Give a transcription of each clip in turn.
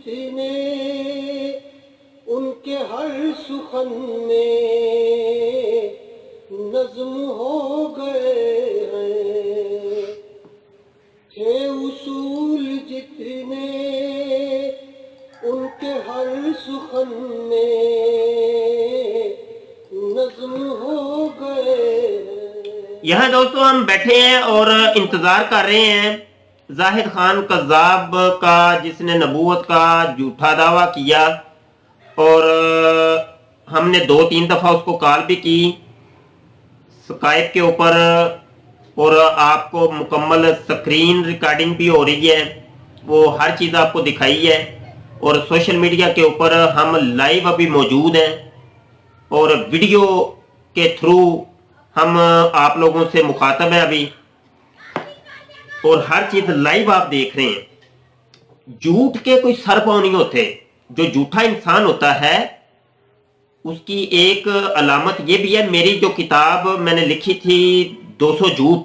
جتنے ان کے ہر سخن میں نظم ہو گئے ہیں، تھے اصول جتنے ان کے ہر سخن میں نظم ہو گئے ہیں۔ یہاں دوستو ہم بیٹھے ہیں اور انتظار کر رہے ہیں زاہد خان قذاب کا، جس نے نبوت کا جھوٹا دعویٰ کیا، اور ہم نے 2-3 دفعہ اس کو کال بھی کی سکائپ کے اوپر، اور آپ کو مکمل سکرین ریکارڈنگ بھی ہو رہی ہے، وہ ہر چیز آپ کو دکھائی ہے، اور سوشل میڈیا کے اوپر ہم لائیو ابھی موجود ہیں، اور ویڈیو کے تھرو ہم آپ لوگوں سے مخاطب ہیں ابھی، اور ہر چیز لائیو آپ دیکھ رہے ہیں۔ جھوٹ کے کوئی سر پاؤں نہیں ہوتے۔ جو جھوٹا انسان ہوتا ہے اس کی ایک علامت یہ بھی ہے، میری جو کتاب میں نے لکھی تھی 200 جھوٹ،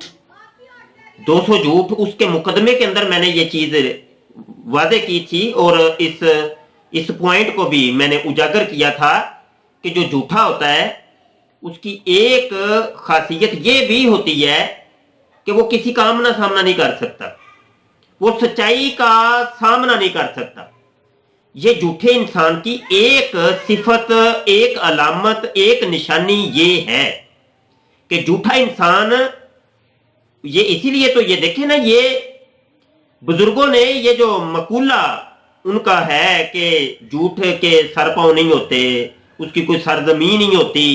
اس کے مقدمے کے اندر میں نے یہ چیز واضح کی تھی، اور اس پوائنٹ کو بھی میں نے اجاگر کیا تھا کہ جو جھوٹا ہوتا ہے اس کی ایک خاصیت یہ بھی ہوتی ہے کہ وہ کسی کا آمنا سامنا نہیں کر سکتا، وہ سچائی کا سامنا نہیں کر سکتا۔ یہ جھوٹے انسان کی ایک صفت، ایک علامت، ایک نشانی یہ ہے کہ جھوٹا انسان، یہ اسی لیے تو یہ دیکھیں نا، یہ بزرگوں نے یہ جو مقولہ ان کا ہے کہ جھوٹ کے سر پاؤں نہیں ہوتے، اس کی کوئی سرزمین نہیں ہوتی،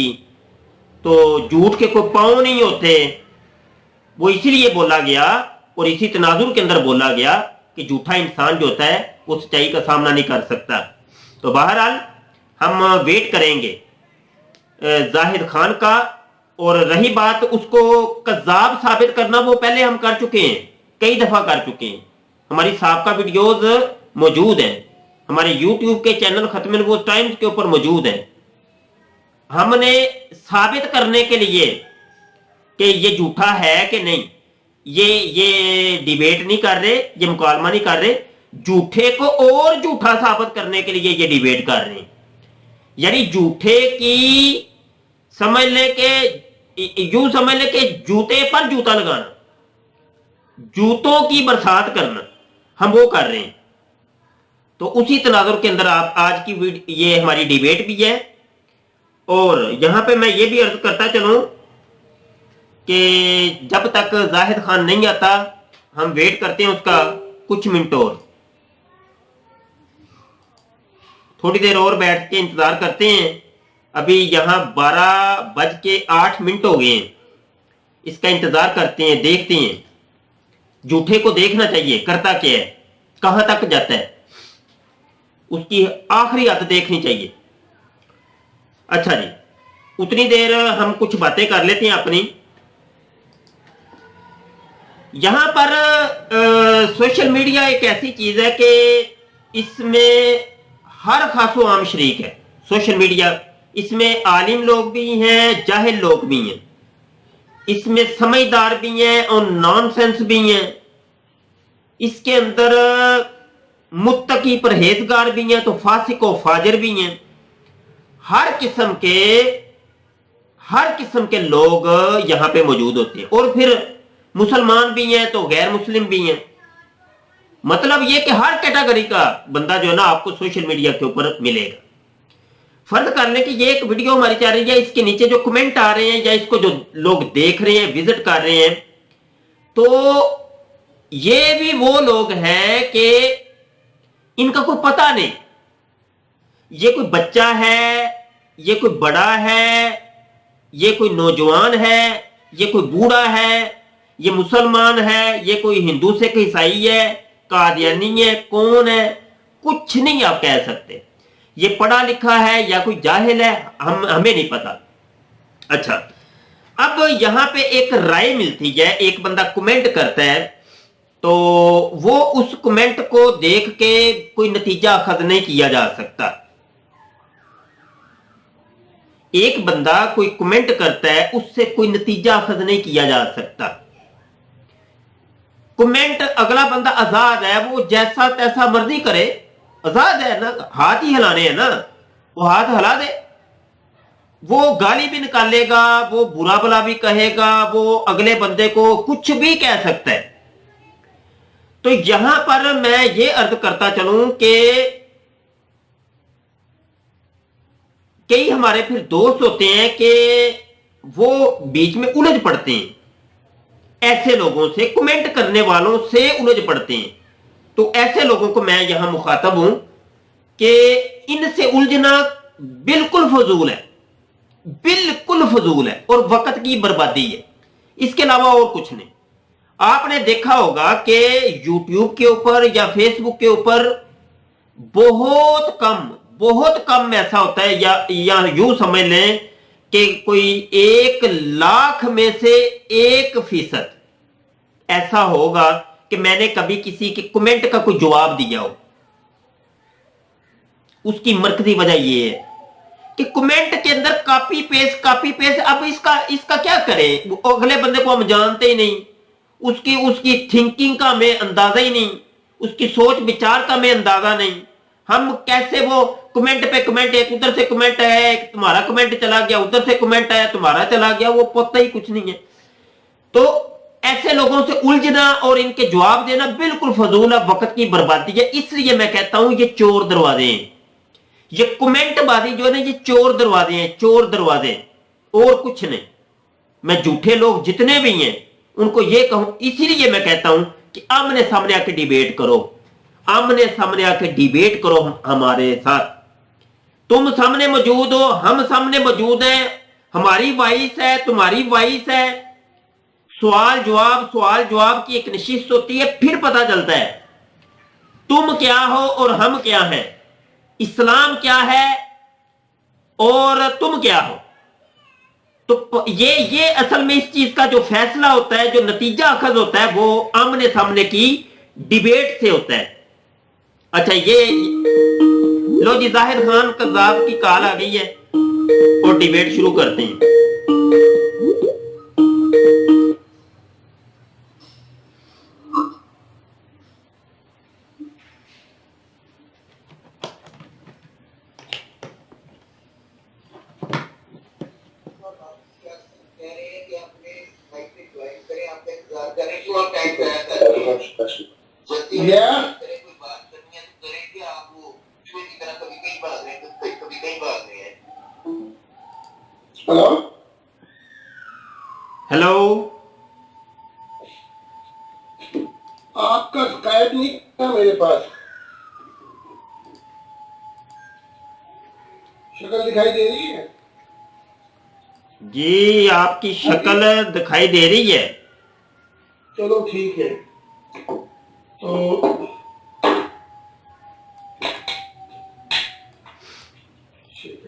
تو جھوٹ کے کوئی پاؤں نہیں ہوتے، وہ اسی لیے بولا گیا اور اسی تناظر کے اندر بولا گیا کہ جھوٹا انسان جو ہوتا ہے وہ سچائی کا سامنا نہیں کر سکتا۔ تو بہرحال ہم ویٹ کریں گے زاہد خان کا، اور رہی بات اس کو کذاب ثابت کرنا، وہ پہلے ہم کر چکے ہیں، کئی دفعہ کر چکے ہیں، ہماری سابقہ ویڈیوز موجود ہیں، ہمارے یوٹیوب کے چینل ختم نبوت ٹائمز کے اوپر موجود ہیں۔ ہم نے ثابت کرنے کے لیے کہ یہ جھوٹا ہے کہ نہیں، یہ ڈیبیٹ نہیں کر رہے، یہ مکالمہ نہیں کر رہے، جھوٹے کو اور جھوٹا ثابت کرنے کے لیے یہ ڈیبیٹ کر رہے ہیں۔ یعنی جھوٹے کی یوں سمجھ لے کہ جوتے پر جوتا لگانا، جوتوں کی برسات کرنا، ہم وہ کر رہے ہیں۔ تو اسی تناظر کے اندر آپ آج کی یہ ہماری ڈیبیٹ بھی ہے، اور یہاں پہ میں یہ بھی عرض کرتا چلوں کہ جب تک زاہد خان نہیں آتا ہم ویٹ کرتے ہیں اس کا کچھ منٹ، اور تھوڑی دیر اور بیٹھ کے انتظار کرتے ہیں۔ ابھی یہاں 12:08 ہو گئے ہیں، اس کا انتظار کرتے ہیں، دیکھتے ہیں۔ جھوٹے کو دیکھنا چاہیے کرتا کیا ہے، کہاں تک جاتا ہے، اس کی آخری حد دیکھنی چاہیے۔ اچھا جی، اتنی دیر ہم کچھ باتیں کر لیتے ہیں اپنی۔ یہاں پر سوشل میڈیا ایک ایسی چیز ہے کہ اس میں ہر خاص و عام شریک ہے۔ سوشل میڈیا، اس میں عالم لوگ بھی ہیں، جاہل لوگ بھی ہیں، اس میں سمجھدار بھی ہیں اور نان سینس بھی ہیں، اس کے اندر متقی پرہیزگار بھی ہیں تو فاسق و فاجر بھی ہیں، ہر قسم کے لوگ یہاں پہ موجود ہوتے ہیں، اور پھر مسلمان بھی ہیں تو غیر مسلم بھی ہیں۔ مطلب یہ کہ ہر کیٹیگری کا بندہ جو ہے نا آپ کو سوشل میڈیا کے اوپر ملے گا۔ فرض کر لیں کہ یہ ایک ویڈیو ہماری چل رہی ہے، اس کے نیچے جو کمنٹ آ رہے ہیں یا اس کو جو لوگ دیکھ رہے ہیں، وزٹ کر رہے ہیں، تو یہ بھی وہ لوگ ہیں کہ ان کا کوئی پتہ نہیں، یہ کوئی بچہ ہے، یہ کوئی بڑا ہے، یہ کوئی نوجوان ہے، یہ کوئی بوڑھا ہے، یہ مسلمان ہے، یہ کوئی ہندو سکھ عیسائی ہے، قادیانی ہے، کون ہے، کچھ نہیں آپ کہہ سکتے۔ یہ پڑھا لکھا ہے یا کوئی جاہل ہے، ہمیں نہیں پتا۔ اچھا، اب یہاں پہ ایک رائے ملتی ہے، ایک بندہ کمنٹ کرتا ہے تو وہ اس کمنٹ کو دیکھ کے کوئی نتیجہ اخذ نہیں کیا جا سکتا۔ ایک بندہ کوئی کمنٹ کرتا ہے، اس سے کوئی نتیجہ اخذ نہیں کیا جا سکتا۔ کمنٹ اگلا بندہ آزاد ہے، وہ جیسا تیسا مرضی کرے، आजाद है ना, हाथ ही हिलाने हैं ना, वो हाथ हिला दे। वो गाली भी निकालेगा, वो बुरा भला भी कहेगा, वो अगले बंदे को कुछ भी कह सकता है। तो यहां पर मैं ये अर्ज करता चलूं कि कई हमारे फिर दोस्त होते हैं कि वो बीच में उलझ पड़ते हैं, ऐसे लोगों से, कमेंट करने वालों से उलझ पड़ते हैं। तो ऐसे लोगों को मैं यहां मुखातब हूं कि इनसे उलझना बिल्कुल फजूल है, बिल्कुल फजूल है और वक्त की बर्बादी है, इसके अलावा और कुछ नहीं। आपने देखा होगा कि YouTube के ऊपर या Facebook के ऊपर बहुत कम ऐसा होता है, या यूं समझ लें कि कोई 1 लाख में से 1% ऐसा होगा कि मैंने कभी किसी के कमेंट का कोई जवाब दिया हो। उसकी मरकजी वजह यह है कि कमेंट के अंदर कॉपी पेस्ट। अब इसका क्या करें, अगले बंदे को हम जानते ही नहीं, उसकी थिंकिंग का हमें अंदाजा ही नहीं, उसकी सोच विचार का हमें अंदाजा नहीं। हम कैसे वो कमेंट पे कमेंट, एक उधर से कमेंट है, एक तुम्हारा कमेंट चला गया, उधर से कमेंट आया तुम्हारा चला गया, वो पता ही कुछ नहीं है। तो ऐसे लोगों से उलझना और इनके जवाब देना बिल्कुल फजूल है, वक्त की बर्बादी है। इसलिए मैं कहता हूं ये चोर दरवाजे हैं, ये कमेंट बाजी जो है ना, ये चोर दरवाजे हैं, चोर दरवाजे, और कुछ नहीं। मैं झूठे लोग जितने भी हैं उनको ये कहूं, इसीलिए मैं कहता हूं कि आमने सामने आके डिबेट करो, आमने सामने आके डिबेट करो हमारे साथ। तुम सामने मौजूद हो, हम सामने मौजूद हैं, हमारी वॉइस है, तुम्हारी वॉइस है, सवाल जवाब की एक नशिस्त होती है, फिर पता चलता है तुम क्या हो और हम क्या हैं, इस्लाम क्या है और तुम क्या हो। तो ये असल में इस चीज का जो फैसला होता है, जो नतीजा अखज होता है, वो आमने सामने की डिबेट से होता है। अच्छा, ये लो जी, जाहिर खान कज़्ज़ाब की कॉल आ गई है और डिबेट शुरू करते हैं। हेलो हेलो, आपका स्काइप नहीं था मेरे पास, शक्ल दिखाई दे रही है जी आपकी शक्ल दिखाई दे रही है। चलो ठीक है। तो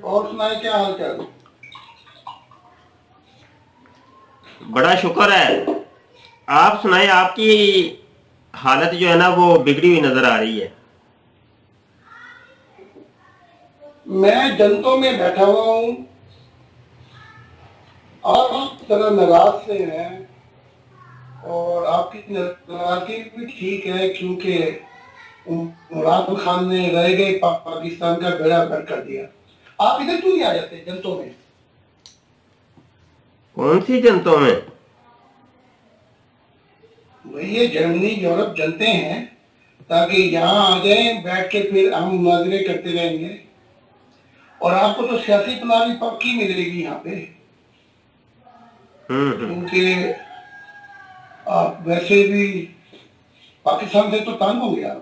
और सुनाए, क्या हाल चाल? बड़ा शुक्र है, आप सुनाए, आपकी हालत जो है ना वो बिगड़ी हुई नजर आ रही है। मैं जनतों में बैठा हुआ हूँ, आप इस तरह नाराज से हैं, और आपकी नाराजगी भी ठीक है, क्योंकि इमरान खान ने रह गए पाकिस्तान का बेड़ा गर्क कर दिया। आप इधर क्यों नहीं आ जाते जनतों में? कौन सी जनतों में? वही ये जर्मनी यूरोप जनते हैं, ताकि यहाँ आ जाए, बैठ के फिर हम मुनाजरे करते रहेंगे, और आपको तो सियासी पनाह भी पक्की मिलेगी यहाँ पे, क्योंकि आप वैसे भी पाकिस्तान से तो तंग हो गया,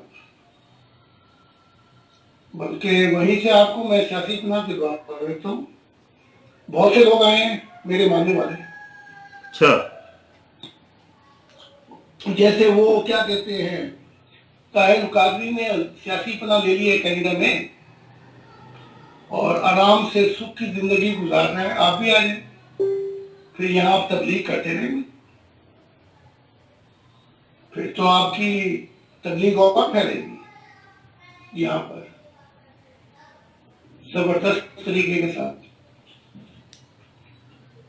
बल्कि वहीं से आपको मैं सियासी पनाह दिलवा देता हूँ। बहुत से लोग आए हैं मेरे मानने वाले। अच्छा, जैसे वो क्या कहते हैं, ताहिर कादरी ने सियासी पनाह ले ली है कनाडा में, और आराम से सुख की जिंदगी गुजार रहे हैं। आप भी आ जाए, फिर यहाँ आप तबलीग करते रहेंगे, फिर तो आपकी तबलीग और फैलेगी यहाँ पर जबरदस्त तरीके के साथ।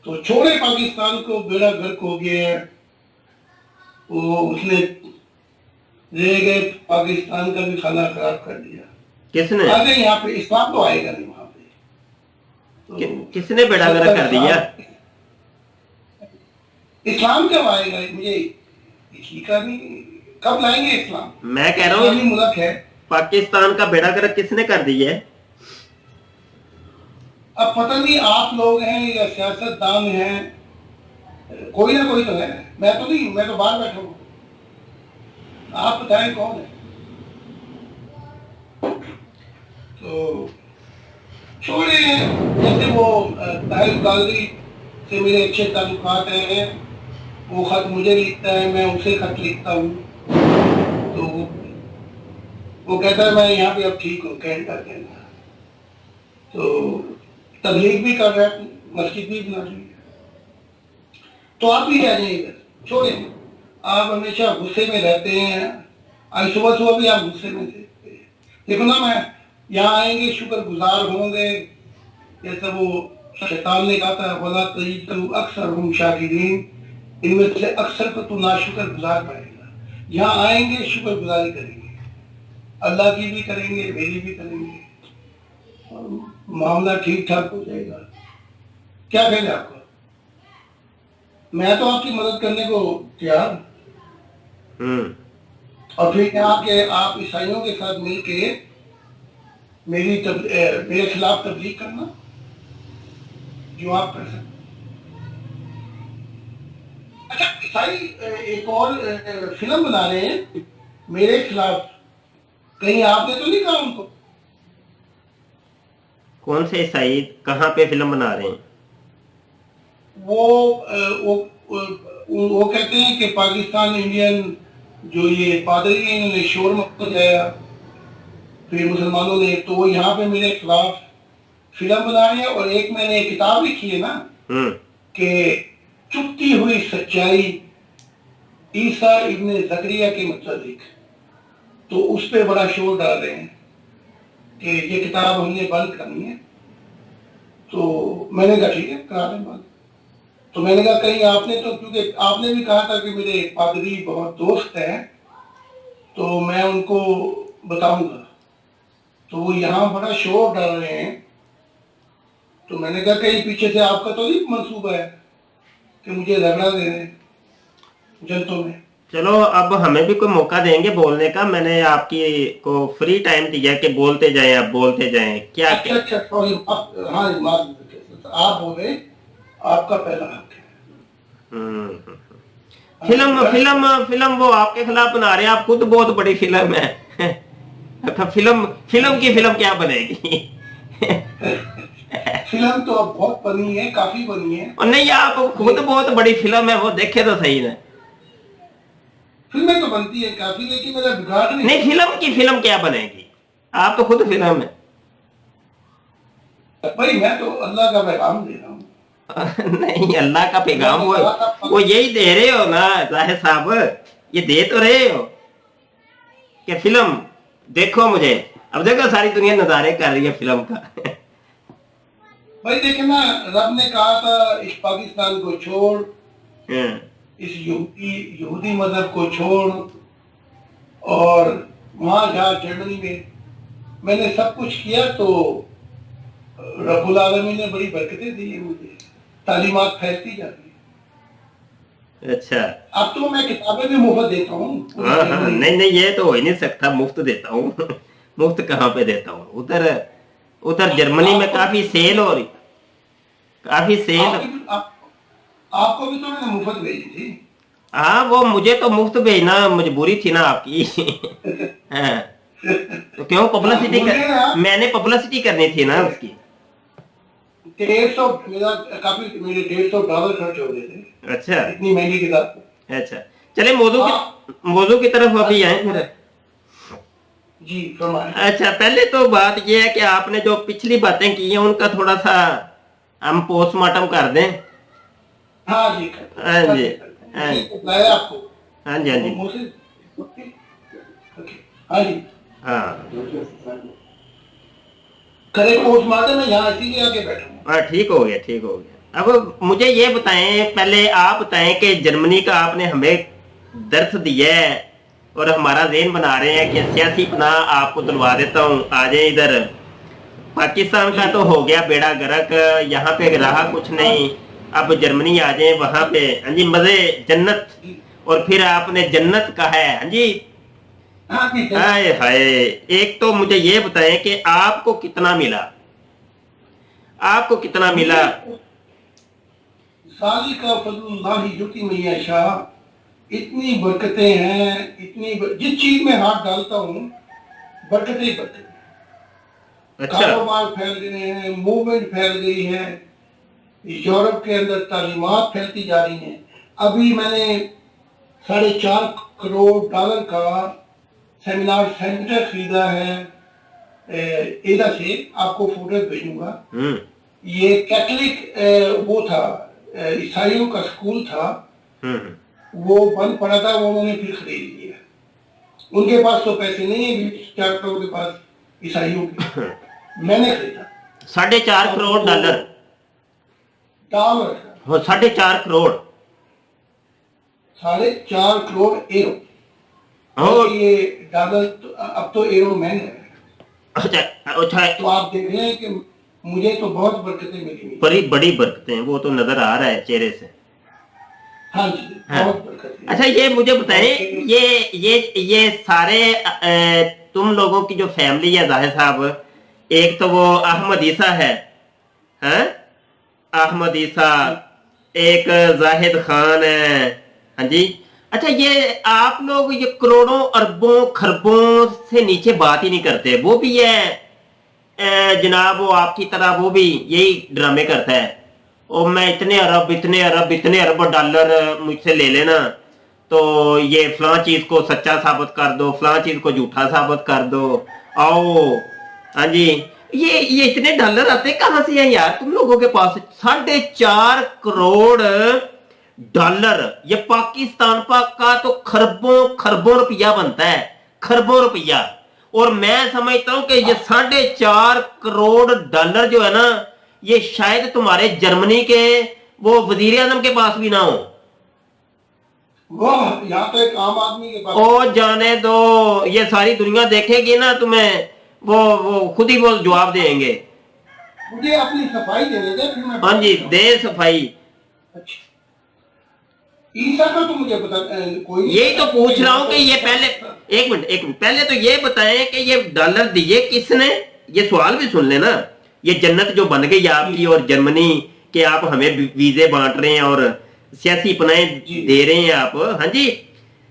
तो छोड़े पाकिस्तान को, बेड़ा गर्क हो गया है, वो उसने रह गए पाकिस्तान का भी खाना खराब कर दिया। کس نے آگے یہاں پہ اسلام تو آئے گا نہیں وہاں پہ. کس نے بیڑا گرک کر دیا؟ اسلام کب آئے گا مجھے ٹھیک نہیں. کب لائیں گے اسلام؟ میں کہہ رہا اسلامی ہوں ملک ہے. پاکستان کا بیڑا گرک کس نے کر دیا ہے؟ اب پتہ نہیں آپ لوگ ہیں یا سیاست دان ہیں, کوئی نہ کوئی تو ہے. میں تو نہیں, میں تو باہر بیٹھا ہوں. آپ بتائیں کون ہے؟ تو چھوڑے ہیں. جیسے وہ طاہر قادری سے میرے اچھے تعلقات ہیں, وہ خط مجھے لکھتا ہے, میں اسے خط لکھتا ہوں. تو وہ کہتا ہے میں یہاں پہ اب ٹھیک ہوں کینیڈا کے اندر. تو تبلیغ بھی کر رہا ہے, مسجد بھی بنا رہی ہے. تو آپ بھی رہ جائیں ادھر, چھوڑیں. آپ ہمیشہ غصے میں رہتے ہیں, آج صبح صبح بھی آپ غصے میں تھے. دیکھو نا, میں یہاں آئیں گے شکر گزار ہوں گے, جیسا وہ شیطان نے کہا تھا وَلَا تَجِدُ أَكْثَرَهُمْ شَاكِرِينَ, ان میں سے اکثر کو تو ناشکر گزار پائے گا. یہاں آئیں گے شکر گزاری کریں گے, اللہ کی بھی کریں گے, میری بھی کریں گے, اور معاملہ ٹھیک ٹھاک ہو جائے گا. کیا کہیں آپ کو؟ میں تو آپ کی مدد کرنے کو تیار ہوں. اور پھر یہاں کہ آپ عیسائیوں کے ساتھ مل کے میرے خلاف تبلیغ کرنا, جو آپ کر سکتے. اچھا, عیسائی ایک اور فلم بنا رہے ہیں میرے خلاف, کہیں آپ نے تو نہیں کہا ان کو؟ کون سے عیسائی کہاں پہ فلم بنا رہے ہیں؟ وہ کہتے ہیں کہ پاکستان انڈین جو یہ پادری ہیں انہوں نے شور مچایا پھر مسلمانوں نے, تو وہ یہاں پہ میرے خلاف فلم بنا رہے ہیں. اور ایک میں نے کتاب لکھی ہے نا کہ چپتی ہوئی سچائی عیسیٰ ابن زکریا کے متعلق, تو اس پہ بڑا شور ڈال رہے ہیں کہ یہ کتاب ہم نے بند کرنی ہے. تو میں نے کہا ٹھیک ہے کرا دیں بند. تو میں نے کہا کہیں آپ نے تو, کیونکہ آپ نے بھی کہا تھا کہ میرے پادری بہت دوست ہیں, تو میں ان کو بتاؤں گا. تو وہ یہاں بڑا شور ڈال رہے ہیں, تو میں نے کہا کہیں پیچھے سے آپ کا تو نہیں منصوبہ ہے کہ مجھے رگڑا دے رہے جنتوں میں. چلو اب ہمیں بھی کوئی موقع دیں گے بولنے کا. میں نے آپ کی کو فری ٹائم دیا کہ بولتے جائیں, آپ بولتے جائیں. کیا اچھا سوری, ہاں آپ بولے, آپ کا پہلا حق ہے. فلم وہ آپ کے خلاف بنا رہے ہیں, آپ خود بہت بڑی فلم ہے. فلم کی فلم کیا بنے گی؟ فلم تو اب بہت بنی ہے, کافی بنی ہے. اور نہیں, آپ خود بہت بڑی فلم ہے, وہ دیکھے تو صحیح نا. فلمیں تو بنتی ہے کافی, لیکن میرا بگاڑ نہیں, فلم کی فلم کیا بنے گی؟ آپ تو خود فلم ہے. بھائی میں تو اللہ کا پیغام دے رہا ہوں. نہیں, اللہ کا پیغام وہ یہی دے رہے ہو نا ظاہر صاحب, یہ دے تو رہے ہو کہ فلم دیکھو مجھے. اب دیکھو ساری دنیا نظارے کر رہی ہے فلم کا. بھائی دیکھیں نا, رب نے کہا تھا اس پاکستان کو چھوڑ, اس یہودی مذہب کو چھوڑ, اور وہاں جا جرمنی میں نے سب کچھ کیا. تو رب العالمین نے بڑی برکتیں دی ہیں مجھے, تعلیمات پھیلتی جاتی ہیں. اچھا, اب تو میں کتابیں بھی مفت دیتا ہوں. نہیں, یہ تو ہو ہی نہیں سکتا, مفت دیتا ہوں. مفت کہاں پہ دیتا ہوں؟ ادھر جرمنی میں کافی سیل ہو رہی, کافی سیل. آپ کو بھی تو میں نے مفت بھیجی تھی. ہاں, وہ مجھے تو مفت بھیجنا مجبوری تھی نا آپ کی. تو کیوں پبلسٹی میں نے پبلسٹی کرنی تھی نا اس کی. میرے $150 خرچ ہو گئے تھے. اچھا, اتنی مہنگی کتاب. اچھا, چلے موضوع کی طرف ابھی آئیں پھر. جی فرمائیں. اچھا, پہلے تو بات یہ ہے کہ آپ نے جو پچھلی باتیں کی ہیں ان کا تھوڑا سا ہم پوسٹ مارٹم کر دیں. ہاں جی, ہاں جی, آپ کو. ہاں جی, ہاں جی, ہاں جی, ہاں, کرے پوسٹ مارٹم میں یہاں اسی لیے آ کے بیٹھا ہوں. ہاں, ٹھیک ہو گیا, ٹھیک ہو گیا. اب مجھے یہ بتائیں, پہلے آپ بتائیں کہ جرمنی کا آپ نے ہمیں درس دیا ہے, और हमारा ज़हन बना रहे हैं कि सियासी पनाह आपको दिलवा देता हूँ, आ जाए इधर। पाकिस्तान का तो हो गया बेड़ा गर्क, यहाँ पे रहा कुछ नहीं, अब जर्मनी आ जाए, वहां पे हाँ जी मजे जन्नत। और फिर आपने जन्नत कहा है हाँ जी, हाय हाय। एक तो मुझे ये बताएं कि आपको कितना मिला, आपको कितना मिला? साली का फजलुल्लाह युती मैया शाह, इतनी बरकतें हैं, जिस चीज में हाथ डालता हूँ बरकतें ही बरकतें। अच्छा, कारोबार फैल गए हैं, मूवमेंट फैल गई है, यूरोप के अंदर तालीमात फैलती जा रही हैं। अभी मैंने $4.5 करोड़ का सेमिनार सेंटर खरीदा है एदा से, आपको फोटो भेजूंगा। ये कैथलिक वो था, ईसाइयों का स्कूल था, वो बंद पड़ा था, वो उन्होंने फिर खरीद लिया। उनके पास तो पैसे नहीं है, 4 करोड़ के पास ईसाइयों के, मैंने खरीदा। $4.5 करोड़ डॉलर, हो, 4.5 करोड़, 4.5 करोड़ एरो। और ये डॉलर तो, अब तो एरो महंगे है। अच्छा अच्छा, तो आप देख रहे हैं कि मुझे तो बहुत बरकतें मिली। बड़ी बड़ी बरकतें हैं, वो तो नजर आ रहा है चेहरे से। हाँ जी, हाँ। बहुत बरकतें। अच्छा ये मुझे बताएं, ये सारे तुम लोगों की जो फैमिली है जाहिर साहब, एक तो वो अहमद ईसा है, हैं? अहमद ईसा, एक जाहिद खान है, हाँ जी। अच्छा ये आप लोग ये करोड़ों अरबों खरबों से नीचे बात ही नहीं करते, वो भी है जनाब, वो आपकी तरह वो भी यही ड्रामे करता है, और मैं इतने अरब इतने अरब इतने अरब डॉलर मुझसे ले लेना, तो ये फलां चीज को सच्चा साबित कर दो, फलां चीज को झूठा साबित कर दो, आओ हाँ जी। ये इतने डॉलर आते कहां से हैं यार तुम लोगों के पास? 4.5 करोड़ डॉलर, ये पाकिस्तान का तो खरबों खरबों रुपया बनता है, खरबों रुपया। और मैं समझता हूं कि ये 4.5 करोड़ डॉलर जो है ना, ये शायद तुम्हारे जर्मनी के वो वजीर आजम के पास भी ना हो। वो यहाँ तो एक आम आदमी के पास। ओ जाने दो, ये सारी दुनिया देखेगी ना तुम्हें, वो खुद ही वो जवाब देंगे। मुझे अपनी सफाई देने दे, फिर मैं। हाँ जी, दे सफाई। अच्छा, ईसा का तो मुझे पता कोई। यही तो पूछ रहा हूं कि ये पहले एक मिनट पहले तो ये बताएं कि ये डॉलर दिए किसने? ये सवाल भी सुन लेना। ये जन्नत जो बन गई आपकी और जर्मनी के, आप हमें वीजे बांट रहे हैं और सियासी पनाहें दे रहे हैं आप, हाँ जी।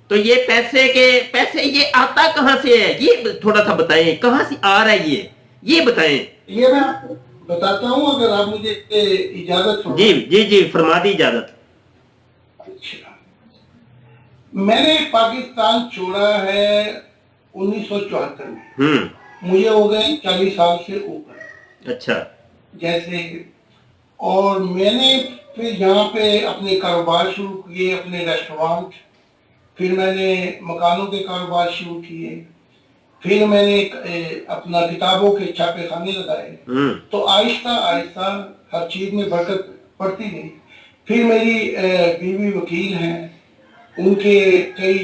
तो ये पैसे ये आता कहां से है? ये थोड़ा सा बताएं, कहां से आ रहा है ये बताएं। ये मैं आपको बताता हूँ, अगर आप मुझे इजाजत हो। जी जी जी, फरमा दी इजाजत। अच्छा, मैंने पाकिस्तान छोड़ा है 1974 में। मुझे हो गए 40 साल से ऊपर। अच्छा, जैसे, और मैंने फिर यहाँ पे अपने कारोबार शुरू किए, अपने रेस्टोरेंट, फिर मैंने मकानों के कारोबार शुरू किए, फिर मैंने अपना किताबों के छापे खाने लगाए। तो आहिस्ता आहिस्ता हर चीज में बरकत पड़ती गई। फिर मेरी बीवी वकील हैं, उनके कई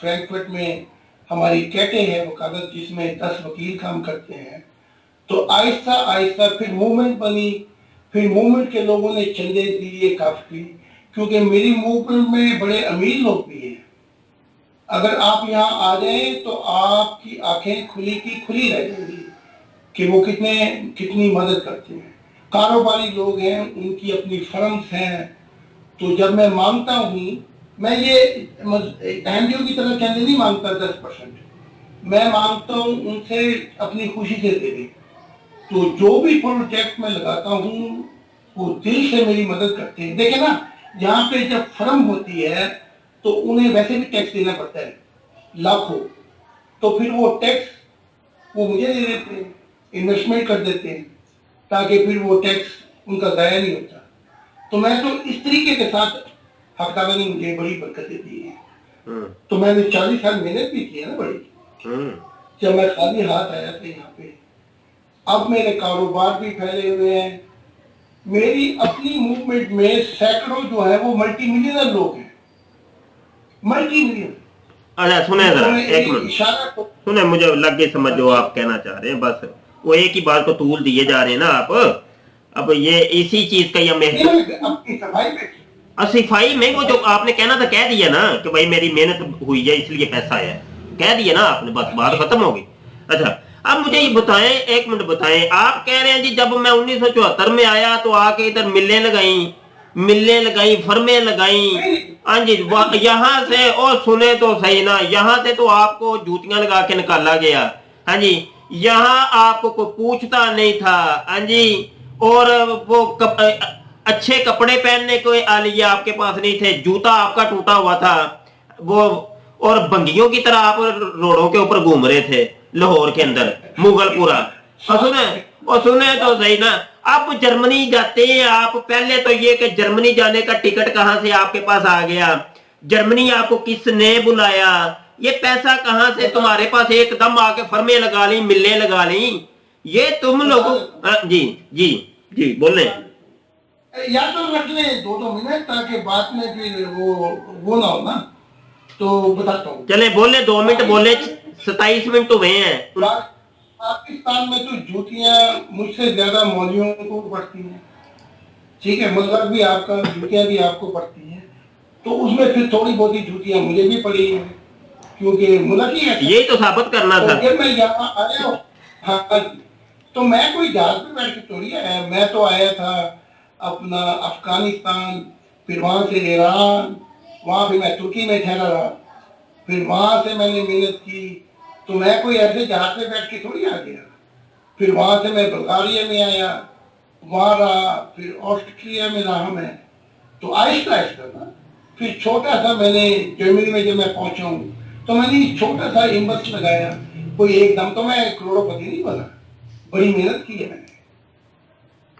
फ्रैंकफर्ट में हमारी कैटे है वकालत, जिसमें 10 वकील काम करते हैं। तो आहिस्ता आहिस्ता फिर मूवमेंट बनी, फिर मूवमेंट के लोगों ने चंदे दिए काफी, क्योंकि मेरी मूवमेंट में बड़े अमीर लोग भी हैं। अगर आप यहाँ आ जाएं तो आपकी आंखें खुली की खुली रह जाएंगी कि वो कितनी मदद करते हैं। कारोबारी लोग हैं, उनकी अपनी फर्म्स हैं। तो जब मैं मांगता हूँ, मैं ये एनजीओ की तरह चंदे नहीं मांगता 10%, मैं मांगता हूँ उनसे अपनी खुशी से दे दें। तो जो भी प्रोजेक्ट में लगाता हूँ वो दिल से मेरी मदद करते हैं। देखे ना, यहाँ पे जब फर्म होती है तो उन्हें वैसे भी टैक्स देना पड़ता है लाखों, तो फिर वो टैक्स वो मुझे दे देते हैं, इन्वेस्टमेंट कर देते हैं, ताकि फिर वो टैक्स उनका ज़ाया नहीं होता। तो मैं तो इस तरीके के साथ हकदार ने मुझे बड़ी बरकत दी है। तो मैंने 40 साल मेहनत भी की है ना बड़ी। जब मैं खाली हाथ आया था यहाँ पे, अब मेरे कारोबार भी फैले हुए हैं। मेरी अपनी मूवमेंट में सैकड़ों जो है वो मल्टी मिलियनर लोग हैं, मल्टी मिलियन। अच्छा सुने जरा उन्होंने एक मिनट इशारा को सुने, मुझे लग गई समझ जो आप कहना चाह रहे हैं, बस वो एक ही बात को तूल दिए जा रहे हैं ना आप। अब ये इसी चीज का ये अपनी सफाई पे सिफाई में वो जो आपने कहना था कह दिया ना कि भाई मेरी मेहनत हुई है इसलिए पैसा आया है, कह दिया ना आपने, बस बात खत्म हो गई। अच्छा अब मुझे ये बताएं, एक मिनट बताएं, आप कह रहे हैं जी जब मैं 1974 में आया तो आके इधर मिलें लगाई फर्में लगाई, हाँ जी, यहाँ से, और सुने तो सही ना, यहाँ से तो आपको जूतियां लगा के निकाला गया, हाँ जी, यहाँ आपको कोई पूछता नहीं था, हाँ जी, और वो अच्छे कपड़े पहनने को आलिए आपके पास नहीं थे, जूता आपका टूटा हुआ था वो, और बंगियों की तरह आप रोडों के ऊपर घूम रहे थे लाहौर के अंदर, मुगलपुरा। और सुने तो सही ना, आप जर्मनी जाते हैं आप, पहले तो ये कि जर्मनी जाने का टिकट कहां से आपके पास आ गया, जर्मनी आपको किसने बुलाया, ये पैसा कहां से तुम्हारे पास एकदम आके फर्में लगा ली, मिलें लगा ली, ये तुम लोगों। जी जी जी बोले। या तो रख लें 2 मिनट ताकि बाद में फिर वो ना हो ना, तो बताता हूँ। चले बोले 2 मिनट बोले, 27 मिनट हुए हैं। पाकिस्तान में तो जूतियां मुझसे ज्यादा मौलवियों को पड़ती हैं, ठीक है, मतलब भी आपका जूतियां भी आपको पड़ती हैं, तो उसमें फिर थोड़ी बहुत ही जूतियां मुझे भी पड़ी हैं, क्योंकि मुल्क ही यही तो साबित करना था। तो मैं यहाँ आया हूँ, हाँ, तो मैं कोई जहाज पे बैठ के थोड़ी आया, मैं तो आया था अपना अफगानिस्तान, फिर वहां से ईरान, वहां भी मैं तुर्की में ठहरा रहा, फिर वहां से मैंने मेहनत की, तो मैं कोई ऐसे जहाज पे बैठ के थोड़ी आ गया, फिर वहां से मैं बुल्गारिया में आया, वहां रहा, फिर ऑस्ट्रिया में रहा मैं, तो आहिस्ता आहिस्ता ना, फिर छोटा सा मैंने जर्मनी में जब मैं पहुंचा हूँ तो मैंने छोटा सा इन्वेस्ट लगाया, कोई एकदम तो मैं करोड़पति नहीं बना, बड़ी मेहनत की है मैंने,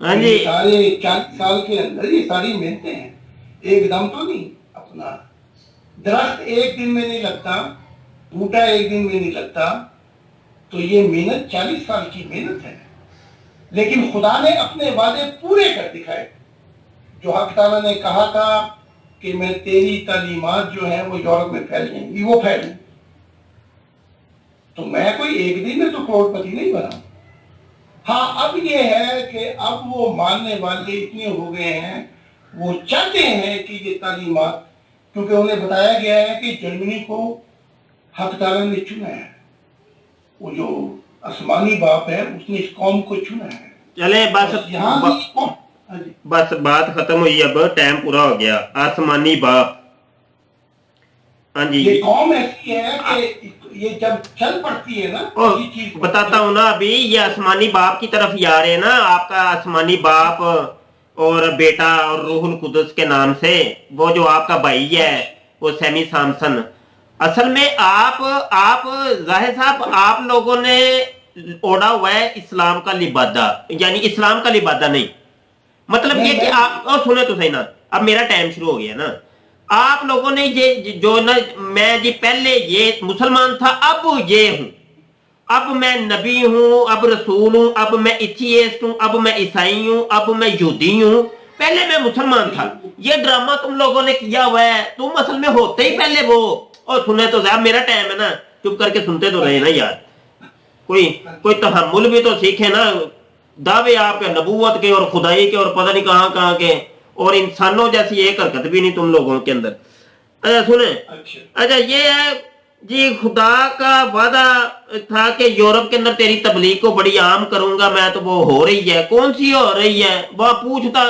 हाँ जी, सारे 40 साल के अंदर ये सारी मेहनतें हैं, एकदम तो नहीं। अपना दरख्त एक दिन में नहीं लगता, बूटा एक दिन में नहीं लगता, तो ये मेहनत 40 साल की मेहनत है, लेकिन खुदा ने अपने वादे पूरे कर दिखाए। जो हक ताला ने कहा था कि मैं तेरी तालीमात जो है वो यूरोप में फैल जाएंगी, वो फैल, तो मैं कोई एक दिन में तो करोड़पति नहीं बना। हाँ, अब ये है कि अब वो मानने वाले इतने हो गए हैं, वो चाहते हैं कि ये तालीमात, क्योंकि उन्हें बताया गया है कि जर्मनी को हक ताला ने चुना है, वो जो आसमानी बाप है उसने इस कौम को चुना है। चले बस बात खत्म हुई, अब टाइम पूरा हो गया। आसमानी बाप, हाँ जी, ये कौम ऐसी है कि ये जब चल पड़ती है ना, चीज बताता हूँ ना, अभी ये आसमानी बाप की तरफ ही आ रहे हैं ना, आपका आसमानी बाप और बेटा और रूहुल कुदस के नाम से, वो जो आपका भाई है वो सैमी सैमसन, असल में आप जाहिर साहब आप लोगों ने ओढ़ा हुआ है इस्लाम का लिबादा, यानी इस्लाम का लिबादा नहीं, मतलब ये कि आप, और सुने तो सही ना, अब मेरा टाइम शुरू हो गया ना, आप लोगों ने ये जो ना, मैं जी पहले ये मुसलमान था, अब ये हूं, अब मैं नबी हूं, अब रसूल हूं, अब मैं एथियस्ट हूं, अब मैं ईसाई हूं, अब मैं यहूदी हूं, पहले मैं मुसलमान था। ये ड्रामा तुम लोगों ने किया हुआ है, तुम असल में होते ही पहले वो। और सुने तो साहब मेरा टाइम है ना, चुप करके सुनते तो रहे ना यार, कोई तहम्मुल भी तो सीखे ना, दावे आपके नबूवत के और खुदाई के और पता नहीं कहां के, और इंसानों जैसी एक हरकत भी नहीं तुम लोगों के अंदर। अच्छा सुने, अच्छा ये है जी, खुदा का वादा था कि यूरोप के अंदर तेरी तबलीग को बड़ी आम करूंगा मैं, तो वो हो रही है, कौन सी हो रही है, वो पूछता,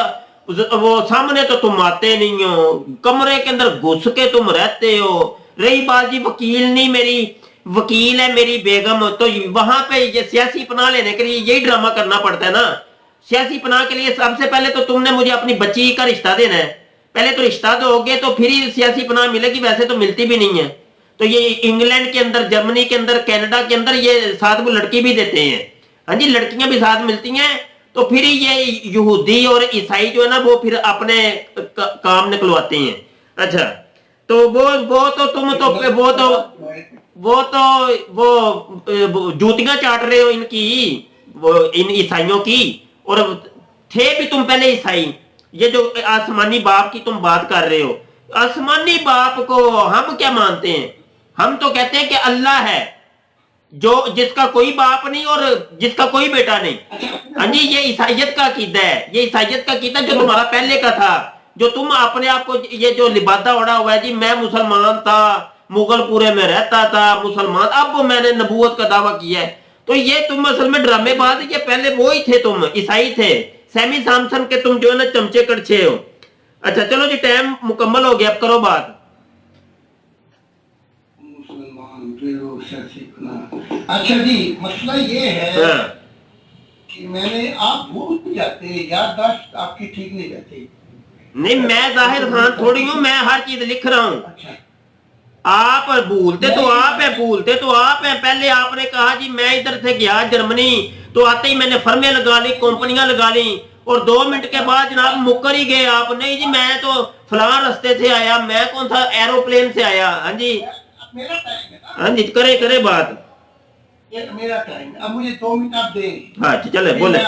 वो सामने तो तुम आते नहीं हो, कमरे के अंदर घुस के तुम रहते हो। रही बात जी वकील नहीं, मेरी वकील है मेरी बेगम, तो वहां पे ये सियासी पनाह लेने के लिए यही ड्रामा करना पड़ता है ना। सियासी पनाह के लिए सबसे पहले तो तुमने मुझे अपनी बच्ची का रिश्ता देना है, पहले तो रिश्ता दोगे तो फिर ही सियासी पनाह मिलेगी, वैसे तो मिलती भी नहीं है। तो ये इंग्लैंड के अंदर, जर्मनी के अंदर, कनाडा के अंदर ये साथ वो लड़की भी देते हैं, हाँ जी, लड़कियां भी साथ मिलती हैं, तो फिर ये यहूदी और ईसाई जो है ना वो फिर अपने काम निकलवाते हैं। अच्छा तो वो तो तुम तो वो जूतियां चाट रहे हो इनकी, वो इन ईसाइयों की, और थे भी तुम पहले ईसाई। ये जो आसमानी बाप की तुम बात कर रहे हो, आसमानी बाप को हम क्या मानते हैं, ہم تو کہتے ہیں کہ اللہ ہے جو جس کا کوئی باپ نہیں اور جس کا کوئی بیٹا نہیں. ہاں جی یہ عیسائیت کا عقیدہ ہے, یہ عیسائیت کا عقیدہ جو تمہارا پہلے کا تھا, جو تم اپنے آپ کو یہ جو لبادہ اڑا ہوا ہے جی میں مسلمان تھا, مغل پورے میں رہتا تھا مسلمان, اب میں نے نبوت کا دعویٰ کیا ہے, تو یہ تم اصل میں ڈرامے باز, یہ پہلے وہی تھے, تم عیسائی تھے, سیمی سامسن کے تم جو ہے نا چمچے کڑچے ہو. اچھا چلو جی ٹائم مکمل ہو گیا, اب کرو بات. اچھا جی مسئلہ یہ ہے کہ میں نے آپ بھول جاتے, یادداشت آپ کی ٹھیک نہیں رہتی. نہیں میں ظاہر خان تھوڑی ہوں, میں ہر چیز لکھ رہا ہوں. اچھا آپ بھولتے تو آپ ہیں, بھولتے تو آپ ہیں. پہلے آپ نے کہا جی میں ادھر سے گیا جرمنی, تو آتے ہی میں نے فرمیں لگا لی, کمپنیاں لگا لی, اور 2 منٹ کے بعد جناب مکر ہی گئے آپ. نہیں جی میں تو فلاں رستے سے آیا, میں کون سا ایروپلین سے آیا. ہاں جی میرا ٹائم ہے نا, ہاں جی کرے بات. یہ میرا ٹائم ہے, اب مجھے 2 منٹ آپ دیں گے. ہاں چلے بولے.